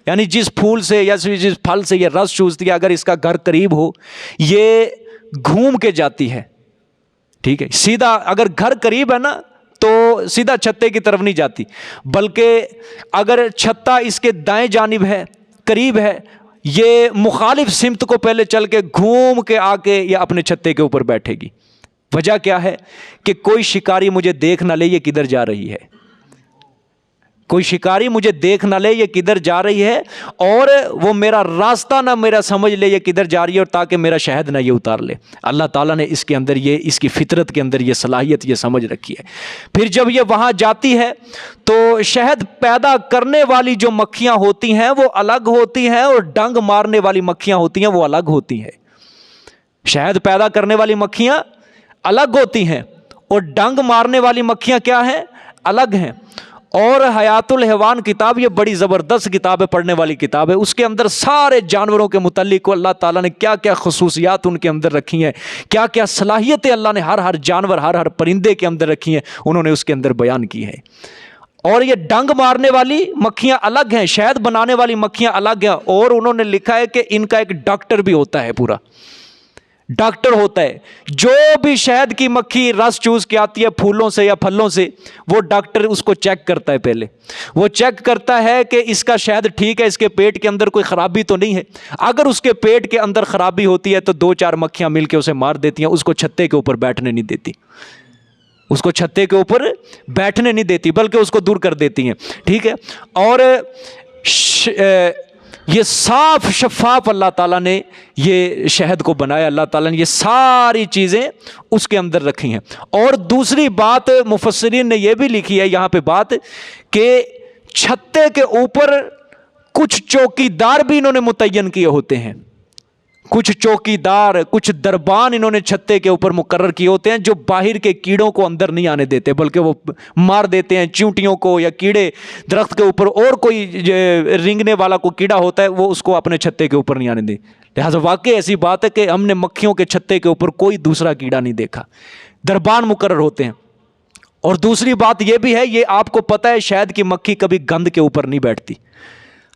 Speaker 1: یعنی جس پھول سے یا جس پھل سے یہ رس چوستی ہے، اگر اس کا گھر قریب ہو، یہ گھوم کے جاتی ہے. ٹھیک ہے، سیدھا اگر گھر قریب ہے نا تو سیدھا چھتے کی طرف نہیں جاتی، بلکہ اگر چھتا اس کے دائیں جانب ہے، قریب ہے، یہ مخالف سمت کو پہلے چل کے گھوم کے آ کے یہ اپنے چھتے کے اوپر بیٹھے گی. وجہ کیا ہے کہ کوئی شکاری مجھے دیکھ نہ لے یہ کدھر جا رہی ہے، کوئی شکاری مجھے دیکھ نہ لے یہ کدھر جا رہی ہے، اور وہ میرا راستہ نہ میرا سمجھ لے یہ کدھر جا رہی ہے، اور تاکہ میرا شہد نہ یہ اتار لے. اللہ تعالیٰ نے اس کے اندر یہ، اس کی فطرت کے اندر یہ صلاحیت، یہ سمجھ رکھی ہے. پھر جب یہ وہاں جاتی ہے تو شہد پیدا کرنے والی جو مکھیاں ہوتی ہیں وہ الگ ہوتی ہیں، اور ڈنگ مارنے والی مکھیاں ہوتی ہیں وہ الگ ہوتی ہیں. شہد پیدا کرنے والی مکھیاں الگ ہوتی ہیں، اور ڈنگ مارنے والی مکھیاں کیا ہیں، الگ ہیں. اور حیات الحیوان کتاب یہ بڑی زبردست کتاب ہے، پڑھنے والی کتاب ہے. اس کے اندر سارے جانوروں کے متعلق اللہ تعالیٰ نے کیا کیا خصوصیات ان کے اندر رکھی ہیں، کیا کیا صلاحیتیں اللہ نے ہر جانور، ہر پرندے کے اندر رکھی ہیں، انہوں نے اس کے اندر بیان کی ہے. اور یہ ڈنگ مارنے والی مکھیاں الگ ہیں، شہد بنانے والی مکھیاں الگ ہیں. اور انہوں نے لکھا ہے کہ ان کا ایک ڈاکٹر بھی ہوتا ہے، پورا ڈاکٹر ہوتا ہے. جو بھی شہد کی مکھی رس چوس کے آتی ہے پھولوں سے یا پھلوں سے، وہ ڈاکٹر اس کو چیک کرتا ہے. پہلے وہ چیک کرتا ہے کہ اس کا شہد ٹھیک ہے، اس کے پیٹ کے اندر کوئی خرابی تو نہیں ہے. اگر اس کے پیٹ کے اندر خرابی ہوتی ہے تو 2-4 مکھیاں مل کے اسے مار دیتی ہیں، اس کو چھتے کے اوپر بیٹھنے نہیں دیتی، اس کو چھتے کے اوپر بیٹھنے نہیں دیتی، بلکہ اس کو دور کر دیتی ہیں. ٹھیک ہے. اور یہ صاف شفاف اللہ تعالیٰ نے یہ شہد کو بنایا، اللہ تعالیٰ نے یہ ساری چیزیں اس کے اندر رکھی ہیں. اور دوسری بات مفسرین نے یہ بھی لکھی ہے یہاں پہ بات، کہ چھتے کے اوپر کچھ چوکیدار بھی انہوں نے متعین کیے ہوتے ہیں. کچھ چوکیدار، کچھ دربان انہوں نے چھتے کے اوپر مقرر کیے ہوتے ہیں، جو باہر کے کیڑوں کو اندر نہیں آنے دیتے، بلکہ وہ مار دیتے ہیں چیونٹیوں کو یا کیڑے درخت کے اوپر، اور کوئی رینگنے والا کوئی کیڑا ہوتا ہے وہ اس کو اپنے چھتے کے اوپر نہیں آنے دے. لہٰذا واقعی ایسی بات ہے کہ ہم نے مکھیوں کے چھتے کے اوپر کوئی دوسرا کیڑا نہیں دیکھا، دربان مقرر ہوتے ہیں. اور دوسری بات یہ بھی ہے، یہ آپ کو پتہ ہے شہد کی مکھی کبھی گند کے اوپر نہیں بیٹھتی،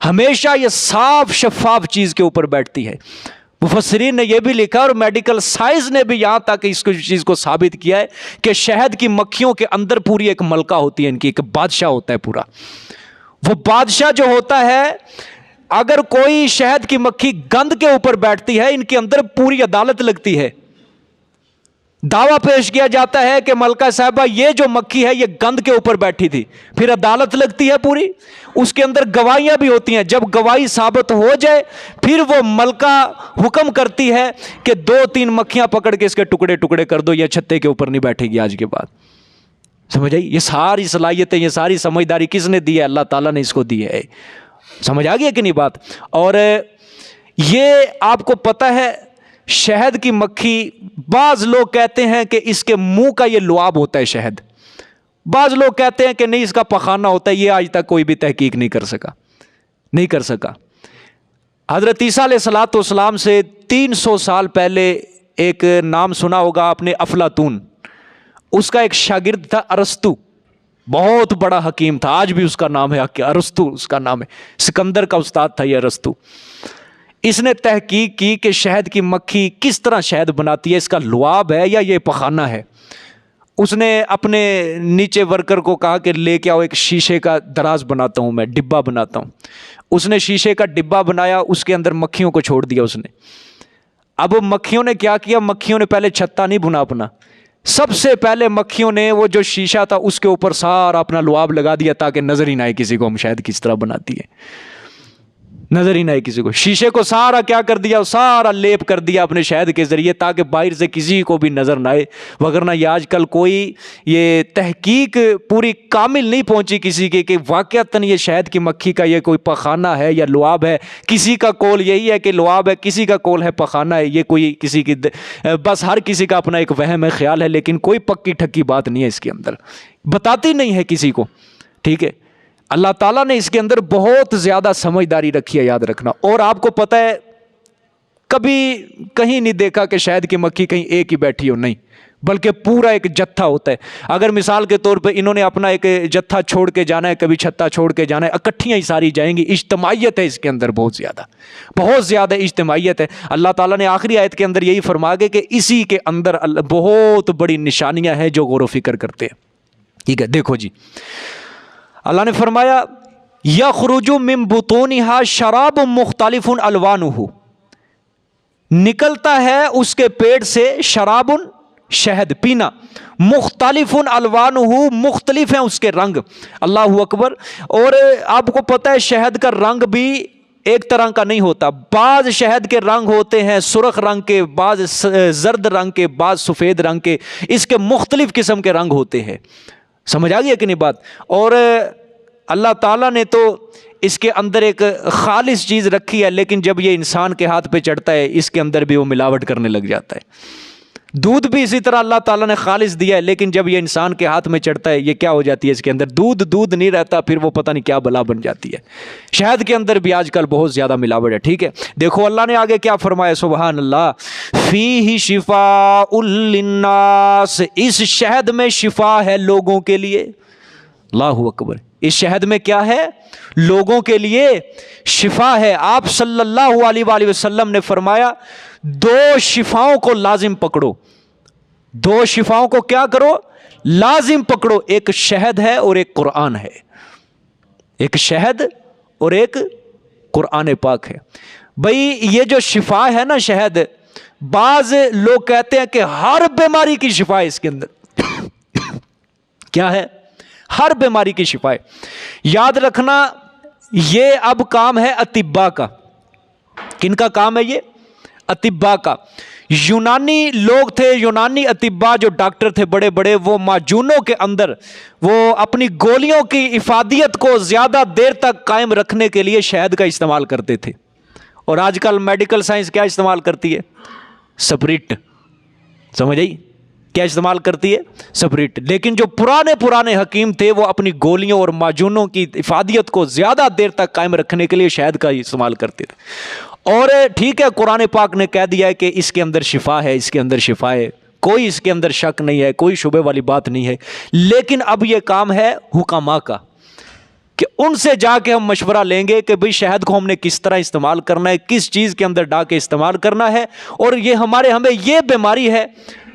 Speaker 1: ہمیشہ یہ صاف شفاف چیز کے اوپر بیٹھتی ہے. مفسرین نے یہ بھی لکھا، اور میڈیکل سائنس نے بھی یہاں تک اس چیز کو ثابت کیا ہے کہ شہد کی مکھیوں کے اندر پوری ایک ملکہ ہوتی ہے، ان کی ایک بادشاہ ہوتا ہے پورا. وہ بادشاہ جو ہوتا ہے، اگر کوئی شہد کی مکھی گند کے اوپر بیٹھتی ہے، ان کے اندر پوری عدالت لگتی ہے. دعویٰ پیش کیا جاتا ہے کہ ملکہ صاحبہ یہ جو مکھی ہے یہ گند کے اوپر بیٹھی تھی، پھر عدالت لگتی ہے پوری، اس کے اندر گواہیاں بھی ہوتی ہیں. جب گواہی ثابت ہو جائے پھر وہ ملکہ حکم کرتی ہے کہ 2-3 مکھیاں پکڑ کے اس کے ٹکڑے ٹکڑے کر دو، یہ چھتے کے اوپر نہیں بیٹھے گی آج کے بعد. سمجھ آئی؟ یہ ساری صلاحیتیں، یہ ساری سمجھداری کس نے دی ہے؟ اللہ تعالیٰ نے اس کو دی ہے. سمجھ آ گئی کہ نہیں بات؟ اور یہ آپ کو پتہ ہے شہد کی مکھی، بعض لوگ کہتے ہیں کہ اس کے منہ کا یہ لعاب ہوتا ہے شہد، بعض لوگ کہتے ہیں کہ نہیں اس کا پخانہ ہوتا ہے. یہ آج تک کوئی بھی تحقیق نہیں کر سکا. حضرت عیسیٰ علیہ الصلوۃ والسلام سے 300 سال پہلے ایک نام سنا ہوگا آپ نے، افلاطون. اس کا ایک شاگرد تھا ارسطو، بہت بڑا حکیم تھا، آج بھی اس کا نام ہے ارسطو، اس کا نام ہے. سکندر کا استاد تھا یہ ارسطو. اس نے تحقیق کی کہ شہد کی مکھی کس طرح شہد بناتی ہے، اس کا لعاب ہے یا یہ پخانہ ہے. اس نے اپنے نیچے ورکر کو کہا کہ لے کے آؤ ایک شیشے کا دراز بناتا ہوں، میں ڈبہ بناتا ہوں. اس نے شیشے کا ڈبہ بنایا، اس کے اندر مکھیوں کو چھوڑ دیا اس نے. اب مکھیوں نے کیا کیا؟ مکھیوں نے پہلے چھتا نہیں بنا اپنا، سب سے پہلے مکھیوں نے وہ جو شیشہ تھا اس کے اوپر سارا اپنا لعاب لگا دیا تاکہ نظر ہی نہ آئے کسی کو ہم شہد کس طرح بناتی ہے، نظر ہی نہ آئے کسی کو۔ شیشے کو سارا کیا کر دیا؟ سارا لیپ کر دیا اپنے شہد کے ذریعے تاکہ باہر سے کسی کو بھی نظر نہ آئے۔ وگرنہ یہ آج کل کوئی یہ تحقیق پوری کامل نہیں پہنچی کسی کے کہ واقعتاً یہ شہد کی مکھی کا یہ کوئی پخانہ ہے یا لعاب ہے۔ کسی کا قول یہی ہے کہ لعاب ہے، کسی کا قول ہے پخانہ ہے، یہ کوئی کسی کی بس ہر کسی کا اپنا ایک وہم ہے، خیال ہے، لیکن کوئی پکی ٹھکی بات نہیں ہے اس کے اندر، بتاتی نہیں ہے کسی کو، ٹھیک ہے۔ اللہ تعالیٰ نے اس کے اندر بہت زیادہ سمجھداری رکھی ہے، یاد رکھنا۔ اور آپ کو پتہ ہے کبھی کہیں نہیں دیکھا کہ شہد کی مکھی کہیں ایک ہی بیٹھی ہو، نہیں، بلکہ پورا ایک جتھا ہوتا ہے۔ اگر مثال کے طور پہ انہوں نے اپنا ایک جتھا چھوڑ کے جانا ہے، کبھی چھتا چھوڑ کے جانا ہے، اکٹھیاں ہی ساری جائیں گی۔ اجتماعیت ہے اس کے اندر، بہت زیادہ اجتماعیت ہے۔ اللہ تعالیٰ نے آخری آیت کے اندر یہی فرما گئے کہ اسی کے اندر بہت بڑی نشانیاں ہیں جو غور و فکر کرتے ہیں، ٹھیک ہے۔ دیکھو جی، اللہ نے فرمایا یخرج من بطونها شراب مختلف الوانہ، نکلتا ہے اس کے پیٹ سے شراب، شہد پینا، مختلف الوانہ، مختلف ہیں اس کے رنگ، اللہ اکبر۔ اور آپ کو پتہ ہے شہد کا رنگ بھی ایک طرح کا نہیں ہوتا، بعض شہد کے رنگ ہوتے ہیں سرخ رنگ کے، بعض زرد رنگ کے، بعض سفید رنگ کے، اس کے مختلف قسم کے رنگ ہوتے ہیں، سمجھ آ گئی ہے کہ نہیں بات؟ اور اللہ تعالیٰ نے تو اس کے اندر ایک خالص چیز رکھی ہے، لیکن جب یہ انسان کے ہاتھ پہ چڑھتا ہے اس کے اندر بھی وہ ملاوٹ کرنے لگ جاتا ہے۔ دودھ بھی اسی طرح اللہ تعالیٰ نے خالص دیا ہے، لیکن جب یہ انسان کے ہاتھ میں چڑھتا ہے یہ کیا ہو جاتی ہے؟ اس کے اندر دودھ نہیں رہتا، پھر وہ پتہ نہیں کیا بلا بن جاتی ہے۔ شہد کے اندر بھی آج کل بہت زیادہ ملاوٹ ہے، ٹھیک ہے۔ دیکھو اللہ نے آگے کیا فرمایا، سبحان اللہ، فیہ شفاء للناس، اس شہد میں شفا ہے لوگوں کے لیے، اللہ اکبر۔ اس شہد میں کیا ہے؟ لوگوں کے لیے شفا ہے۔ آپ صلی اللہ علیہ وآلہ وسلم نے فرمایا دو شفاؤں کو لازم پکڑو، دو شفاؤں کو کیا کرو؟ لازم پکڑو، ایک شہد ہے اور ایک قرآن ہے، ایک شہد اور ایک قرآن پاک ہے۔ بھئی یہ جو شفا ہے نا شہد، بعض لوگ کہتے ہیں کہ ہر بیماری کی شفا ہے اس کے اندر، کیا ہے؟ ہر بیماری کی شفا ہے۔ یاد رکھنا یہ اب کام ہے اطباء کا۔ کن کا کام ہے یہ؟ اطباء کا۔ یونانی لوگ تھے، یونانی اطباء جو ڈاکٹر تھے بڑے بڑے، وہ معجونوں کے اندر وہ اپنی گولیوں کی افادیت کو زیادہ دیر تک قائم رکھنے کے لیے شہد کا استعمال کرتے تھے۔ اور آج کل میڈیکل سائنس کیا استعمال کرتی ہے؟ سپرٹ، سمجھ آئی؟ کیا استعمال کرتی ہے؟ سپرٹ۔ لیکن جو پرانے حکیم تھے وہ اپنی گولیوں اور معجونوں کی افادیت کو زیادہ دیر تک قائم رکھنے کے لیے شہد کا استعمال کرتے تھے۔ اور ٹھیک ہے، قرآن پاک نے کہہ دیا ہے کہ اس کے اندر شفا ہے، اس کے اندر شفا ہے، کوئی اس کے اندر شک نہیں ہے، کوئی شبہ والی بات نہیں ہے۔ لیکن اب یہ کام ہے حکماء کا کہ ان سے جا کے ہم مشورہ لیں گے کہ بھئی شہد کو ہم نے کس طرح استعمال کرنا ہے، کس چیز کے اندر ڈال کے استعمال کرنا ہے، اور یہ ہمیں یہ بیماری ہے،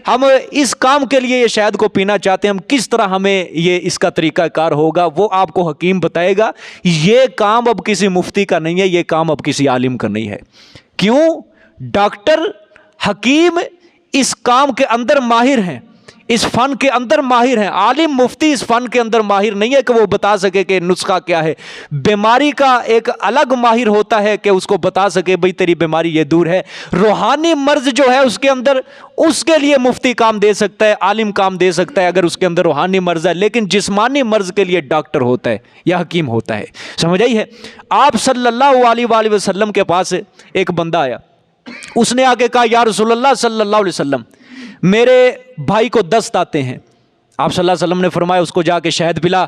Speaker 1: ہم اس کام کے لیے یہ شہد کو پینا چاہتے ہیں، ہم کس طرح ہمیں یہ اس کا طریقہ کار ہوگا وہ آپ کو حکیم بتائے گا۔ یہ کام اب کسی مفتی کا نہیں ہے، یہ کام اب کسی عالم کا نہیں ہے۔ کیوں؟ ڈاکٹر حکیم اس کام کے اندر ماہر ہیں، اس فن کے اندر ماہر ہیں۔ عالم مفتی اس فن کے اندر ماہر نہیں ہے کہ وہ بتا سکے کہ نسخہ کیا ہے۔ بیماری کا ایک الگ ماہر ہوتا ہے کہ اس کو بتا سکے بھئی تیری بیماری یہ دور ہے۔ روحانی مرض جو ہے اس کے اندر، اس کے لیے مفتی کام دے سکتا ہے، عالم کام دے سکتا ہے اگر اس کے اندر روحانی مرض ہے، لیکن جسمانی مرض کے لیے ڈاکٹر ہوتا ہے یا حکیم ہوتا ہے، سمجھ آئی ہے؟ آپ صلی اللہ علیہ وآلہ وسلم کے پاس ایک بندہ آیا، اس نے آگے کہا یا رسول اللہ صلی اللہ علیہ وسلم میرے بھائی کو دست آتے ہیں۔ آپ صلی اللہ علیہ وسلم نے فرمایا اس کو جا کے شہد پلا۔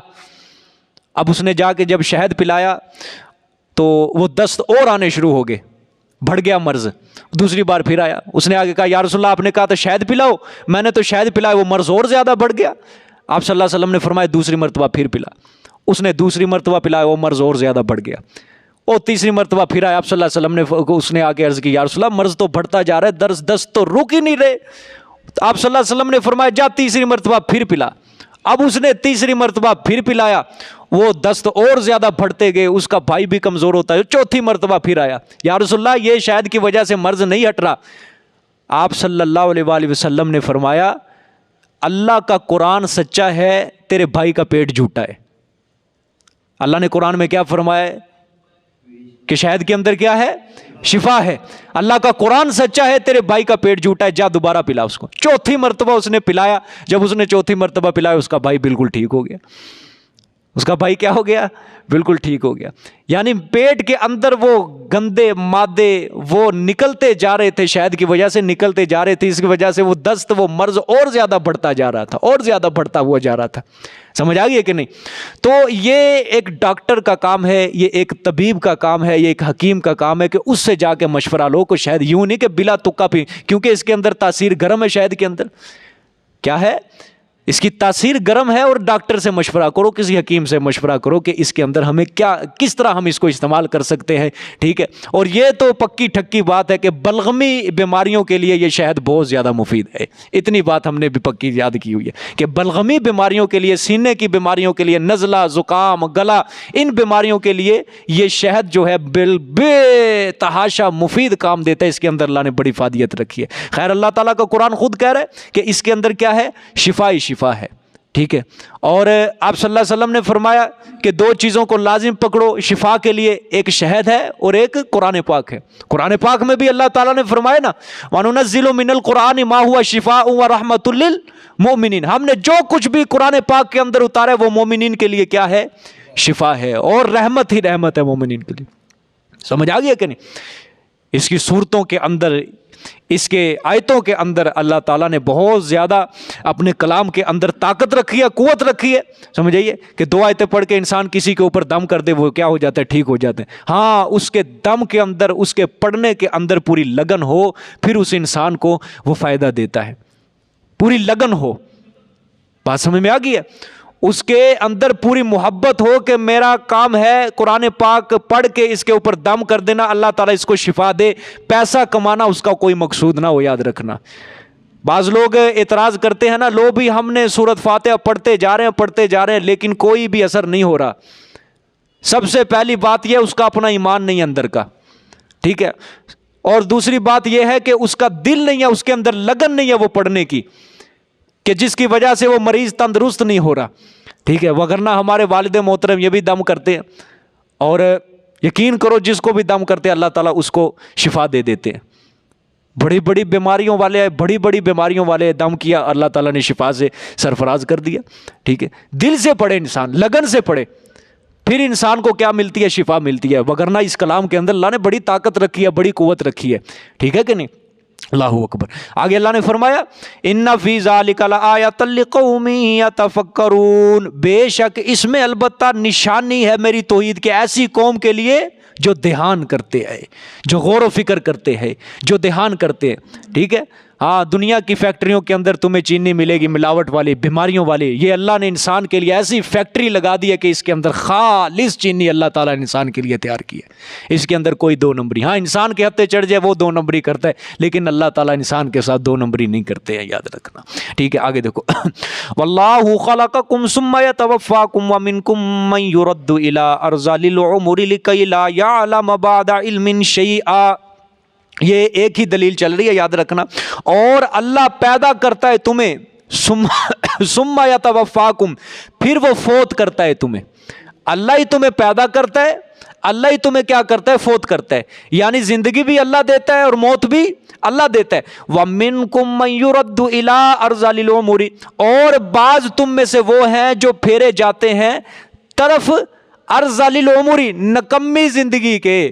Speaker 1: اب اس نے جا کے جب شہد پلایا تو وہ دست اور آنے شروع ہو گئے، بڑھ گیا مرض۔ دوسری بار پھر آیا، اس نے آگے کہا یا رسول اللہ آپ نے کہا تو شہد پلاؤ، میں نے تو شہد پلایا، وہ مرض اور زیادہ بڑھ گیا۔ آپ صلی اللہ علیہ وسلم نے فرمایا دوسری مرتبہ پھر پلا، اس نے دوسری مرتبہ پلایا، وہ مرض اور زیادہ بڑھ گیا۔ اور تیسری مرتبہ پھر آیا، آپ صلی اللہ علیہ وسلم نے اس نے آگے عرض کی یا رسول اللہ مرض تو بڑھتا جا رہا ہے، دست تو رک ہی نہیں رہے۔ آپ صلی اللہ علیہ وسلم نے فرمایا جا تیسری مرتبہ پھر پلا۔ اب اس نے تیسری مرتبہ پھر پلایا، وہ دست اور زیادہ بڑھتے گئے، اس کا بھائی بھی کمزور ہوتا ہے۔ چوتھی مرتبہ پھر آیا، یا رسول اللہ یہ شہد کی وجہ سے مرض نہیں ہٹ رہا۔ آپ صلی اللہ علیہ وآلہ وسلم نے فرمایا اللہ کا قرآن سچا ہے، تیرے بھائی کا پیٹ جھوٹا ہے۔ اللہ نے قرآن میں کیا فرمایا ہے کہ شہد کے اندر کیا ہے؟ شفا ہے۔ اللہ کا قرآن سچا ہے، تیرے بھائی کا پیٹ جھوٹا ہے، جا دوبارہ پلا اس کو۔ چوتھی مرتبہ اس نے پلایا، جب اس نے چوتھی مرتبہ پلایا اس کا بھائی بالکل ٹھیک ہو گیا۔ اس کا بھائی کیا ہو گیا؟ بالکل ٹھیک ہو گیا۔ یعنی پیٹ کے اندر وہ گندے مادے وہ نکلتے جا رہے تھے، شہد کی وجہ سے نکلتے جا رہے تھے، اس کی وجہ سے وہ دست وہ مرض اور زیادہ بڑھتا جا رہا تھا، اور زیادہ بڑھتا ہوا جا رہا تھا۔ سمجھ آ گئی کہ نہیں؟ تو یہ ایک ڈاکٹر کا کام ہے، یہ ایک طبیب کا کام ہے، یہ ایک حکیم کا کام ہے کہ اس سے جا کے مشورہ لو کو شہد یوں نہیں کہ بلا تکا پی، کیونکہ اس کے اندر تاثیر گرم ہے، شہد کے اندر کیا ہے؟ اس کی تاثیر گرم ہے، اور ڈاکٹر سے مشورہ کرو، کسی حکیم سے مشورہ کرو کہ اس کے اندر ہمیں کیا، کس طرح ہم اس کو استعمال کر سکتے ہیں، ٹھیک ہے؟ اور یہ تو پکی ٹھکی بات ہے کہ بلغمی بیماریوں کے لیے یہ شہد بہت زیادہ مفید ہے۔ اتنی بات ہم نے بھی پکی یاد کی ہوئی ہے کہ بلغمی بیماریوں کے لیے، سینے کی بیماریوں کے لیے، نزلہ، زکام، گلا، ان بیماریوں کے لیے یہ شہد جو ہے بے تحاشا مفید کام دیتا ہے۔ اس کے اندر اللہ نے بڑی فادیت رکھی ہے۔ خیر، اللہ تعالیٰ کا قرآن خود کہہ رہا ہے کہ اس کے اندر کیا ہے؟ شفا ہے، ٹھیک ہے؟ اور آپ صلی اللہ علیہ وسلم نے فرمایا کہ دو چیزوں کو لازم پکڑو شفا کے لیے، ایک شہد ہے اور ایک قرآن پاک ہے۔ قرآن پاک میں بھی اللہ تعالیٰ نے فرمایا نا، وَنُنَزِّلُ مِنَ الْقُرْآنِ مَا هُوَ شِفَاءٌ وَرَحْمَةٌ لِّلْمُؤْمِنِينَ، ہم نے جو کچھ بھی قرآن پاک کے اندر اتارا ہے وہ مومنین کے لیے کیا ہے؟ شفا ہے، اور رحمت ہی رحمت ہے مومنین کے لیے۔ سمجھ آ گیا کہ نہیں؟ اس کی صورتوں کے اندر، اس کے آیتوں کے اندر اللہ تعالیٰ نے بہت زیادہ اپنے کلام کے اندر طاقت رکھی ہے، قوت رکھی ہے۔ سمجھ آئیے کہ دو آیتیں پڑھ کے انسان کسی کے اوپر دم کر دے، وہ کیا ہو جاتا ہے؟ ٹھیک ہو جاتے ہیں۔ ہاں، اس کے دم کے اندر، اس کے پڑھنے کے اندر پوری لگن ہو، پھر اس انسان کو وہ فائدہ دیتا ہے، پوری لگن ہو۔ بات سمجھ میں آ گئی ہے؟ اس کے اندر پوری محبت ہو کہ میرا کام ہے قرآن پاک پڑھ کے اس کے اوپر دم کر دینا، اللہ تعالیٰ اس کو شفا دے، پیسہ کمانا اس کا کوئی مقصود نہ ہو، یاد رکھنا۔ بعض لوگ اعتراض کرتے ہیں نا، لو بھی ہم نے سورۃ فاتحہ پڑھتے جا رہے ہیں لیکن کوئی بھی اثر نہیں ہو رہا۔ سب سے پہلی بات یہ اس کا اپنا ایمان نہیں اندر کا، ٹھیک ہے؟ اور دوسری بات یہ ہے کہ اس کا دل نہیں ہے، اس کے اندر لگن نہیں ہے وہ پڑھنے کی، کہ جس کی وجہ سے وہ مریض تندرست نہیں ہو رہا، ٹھیک ہے؟ وگرنہ ہمارے والد محترم یہ بھی دم کرتے ہیں، اور یقین کرو جس کو بھی دم کرتے ہیں اللہ تعالیٰ اس کو شفا دے دیتے ہیں۔ بڑی بڑی بیماریوں والے دم کیا، اللہ تعالیٰ نے شفا سے سرفراز کر دیا، ٹھیک ہے؟ دل سے پڑھے انسان، لگن سے پڑھے، پھر انسان کو کیا ملتی ہے؟ شفا ملتی ہے۔ وگرنہ اس کلام کے اندر اللہ نے بڑی طاقت رکھی ہے، بڑی قوت رکھی ہے، ٹھیک ہے کہ نہیں؟ اللہ اکبر۔ آگے اللہ نے فرمایا ان فی ذلک لآیۃ لقوم یتفکرون، بے شک اس میں البتہ نشانی ہے میری توحید کے ایسی قوم کے لیے جو دھیان کرتے ہیں، جو غور و فکر کرتے ہیں، جو دھیان کرتے ہیں، ٹھیک ہے؟ ہاں، دنیا کی فیکٹریوں کے اندر تمہیں چینی ملے گی ملاوٹ والی، بیماریوں والی، یہ اللہ نے انسان کے لیے ایسی فیکٹری لگا دی ہے کہ اس کے اندر خالص چینی اللہ تعالیٰ نے انسان کے لیے تیار کی ہے۔ اس کے اندر کوئی دو نمبری، ہاں انسان کے ہفتے چڑھ جائے وہ دو نمبری کرتا ہے، لیکن اللہ تعالیٰ انسان کے ساتھ دو نمبری نہیں کرتے ہیں، یاد رکھنا، ٹھیک ہے؟ آگے دیکھو واللہ خلقکم ثم یتوفاکم ومنکم من یرد الی ارذل العمر لکی لا یعلم بعد علم شیئا۔ یہ ایک ہی دلیل چل رہی ہے، یاد رکھنا۔ اور اللہ پیدا کرتا ہے تمہیں، ثم یتوفاکم، پھر وہ فوت کرتا ہے تمہیں۔ اللہ ہی تمہیں پیدا کرتا ہے، اللہ ہی تمہیں کیا کرتا ہے؟ فوت کرتا ہے، یعنی زندگی بھی اللہ دیتا ہے اور موت بھی اللہ دیتا ہے۔ وَمِنْكُمْ مَنْ يُرَدُّ إِلَىٰ أَرْذَلِ الْعُمُرِ، اور بعض تم میں سے وہ ہیں جو پھیرے جاتے ہیں طرف أَرْذَلِ الْعُمُرِ، نکمی زندگی کے،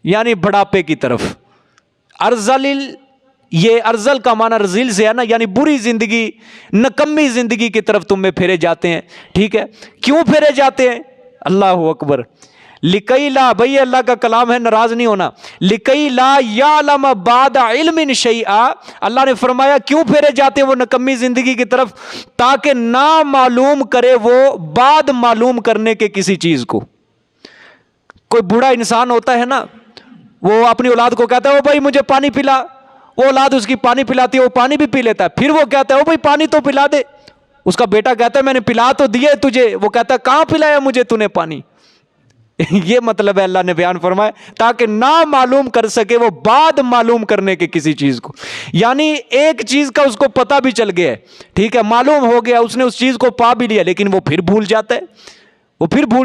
Speaker 1: یعنی بڑھاپے کی طرف۔ ارذل، یہ ارذل کا معنی رذیل سے ہے نا، یعنی بری زندگی، نکمی زندگی کی طرف تم میں پھیرے جاتے ہیں، ٹھیک ہے؟ کیوں پھیرے جاتے ہیں؟ اللہ اکبر۔ لکی لا، بھئی اللہ کا کلام ہے، ناراض نہیں ہونا۔ لکی لا یعلم بعد علم شیئا، اللہ نے فرمایا کیوں پھیرے جاتے ہیں وہ نکمی زندگی کی طرف؟ تاکہ نہ معلوم کرے وہ بعد معلوم کرنے کے کسی چیز کو۔ کوئی بوڑھا انسان ہوتا ہے نا، وہ اپنی اولاد کو کہتا ہے او بھائی مجھے پانی پلا، وہ اولاد اس کی پانی پلاتی ہے، وہ پانی بھی پی لیتا ہے، پھر وہ کہتا ہے او بھائی پانی تو پلا دے، اس کا بیٹا کہتا ہے میں نے پلا تو دیے تجھے، وہ کہتا ہے کہاں پلایا مجھے تو نے پانی؟ یہ مطلب ہے اللہ نے بیان فرمایا، تاکہ نہ معلوم کر سکے وہ بعد معلوم کرنے کے کسی چیز کو. یعنی ایک چیز کا اس کو پتہ بھی چل گیا ہے، ٹھیک ہے، معلوم ہو گیا، اس نے اس چیز کو پا بھی لیا، لیکن وہ پھر بھول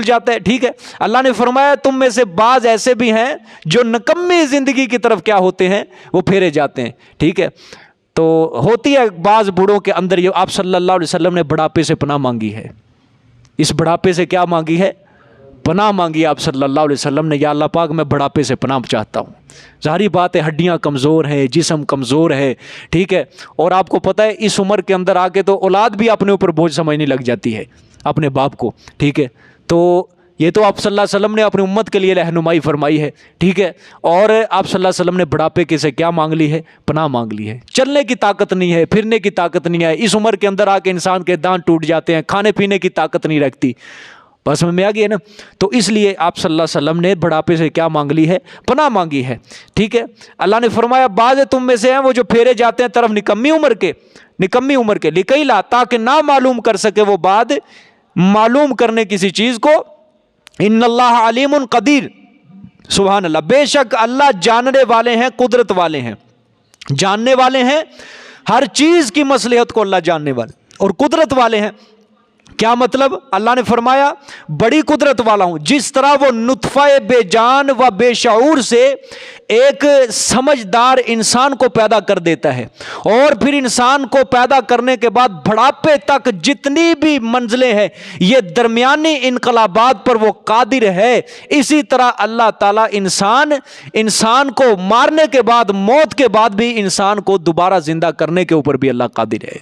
Speaker 1: جاتا ہے، ٹھیک ہے. اللہ نے فرمایا تم میں سے بعض ایسے بھی ہیں جو نکمی زندگی کی طرف کیا ہوتے ہیں، وہ پھیرے جاتے ہیں، ٹھیک ہے. تو ہوتی ہے بعض بوڑھوں کے اندر یہ. آپ صلی اللہ علیہ وسلم نے بڑھاپے سے پناہ مانگی ہے، اس بڑھاپے سے کیا مانگی ہے؟ پناہ مانگی آپ صلی اللہ علیہ وسلم نے. یا اللہ پاک میں بڑھاپے سے پناہ چاہتا ہوں. ظاہری بات ہے ہڈیاں کمزور ہیں، جسم کمزور ہے، ٹھیک ہے. اور آپ کو پتہ ہے اس عمر کے اندر آ کے تو اولاد بھی اپنے اوپر بوجھ سمجھنے لگ جاتی ہے، اپنے باپ کو، ٹھیک ہے. تو یہ تو آپ صلی اللہ علیہ وسلم نے اپنی امت کے لیے رہنمائی فرمائی ہے، ٹھیک ہے. اور آپ صلی اللہ علیہ وسلم نے بڑھاپے کے سے کیا مانگ لی ہے؟ پناہ مانگ لی ہے. چلنے کی طاقت نہیں ہے، پھرنے کی طاقت نہیں ہے، اس عمر کے اندر آ کے انسان کے دانت ٹوٹ جاتے ہیں، کھانے پینے کی طاقت نہیں رکھتی. بس میں آ گئی ہے نا. تو اس لیے آپ صلی اللہ علیہ وسلم نے بڑھاپے سے کیا مانگ لی ہے؟ پناہ مانگی ہے، ٹھیک ہے. اللہ نے فرمایا بعض تم میں سے ہیں وہ جو پھیرے جاتے ہیں طرف نکمی عمر کے لکئی لا، تاکہ نہ معلوم کر سکے وہ بعد معلوم کرنے کسی چیز کو. ان اللہ علیم قدیر، سبحان اللہ، بے شک اللہ جاننے والے ہیں، قدرت والے ہیں، جاننے والے ہیں ہر چیز کی مصلحت کو. اللہ جاننے والے اور قدرت والے ہیں. کیا مطلب؟ اللہ نے فرمایا بڑی قدرت والا ہوں. جس طرح وہ نطفہ بے جان و بے شعور سے ایک سمجھدار انسان کو پیدا کر دیتا ہے، اور پھر انسان کو پیدا کرنے کے بعد بڑھاپے تک جتنی بھی منزلیں ہیں یہ درمیانی انقلابات پر وہ قادر ہے، اسی طرح اللہ تعالیٰ انسان کو مارنے کے بعد، موت کے بعد بھی انسان کو دوبارہ زندہ کرنے کے اوپر بھی اللہ قادر ہے.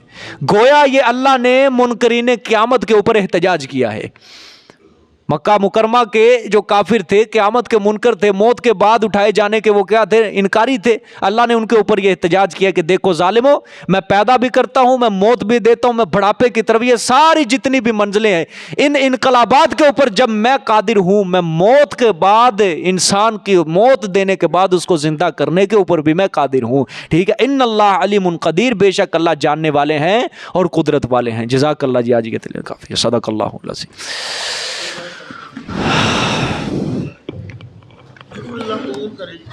Speaker 1: گویا یہ اللہ نے منکرین قیامت کے اوپر احتجاج کیا ہے. مکہ مکرمہ کے جو کافر تھے، قیامت کے منکر تھے، موت کے بعد اٹھائے جانے کے وہ کیا تھے؟ انکاری تھے. اللہ نے ان کے اوپر یہ احتجاج کیا کہ دیکھو ظالمو، میں پیدا بھی کرتا ہوں، میں موت بھی دیتا ہوں، میں بڑھاپے کی طرف، یہ ساری جتنی بھی منزلیں ہیں ان انقلابات کے اوپر جب میں قادر ہوں، میں موت کے بعد، انسان کی موت دینے کے بعد اس کو زندہ کرنے کے اوپر بھی میں قادر ہوں، ٹھیک ہے. ان اللہ علیم قدیر، بے شک اللہ جاننے والے ہیں اور قدرت والے ہیں. جزاک اللہ جی، آج کے لیے کافی ہے. صدق اللہ العظیم.
Speaker 2: اللہ قبول کرے.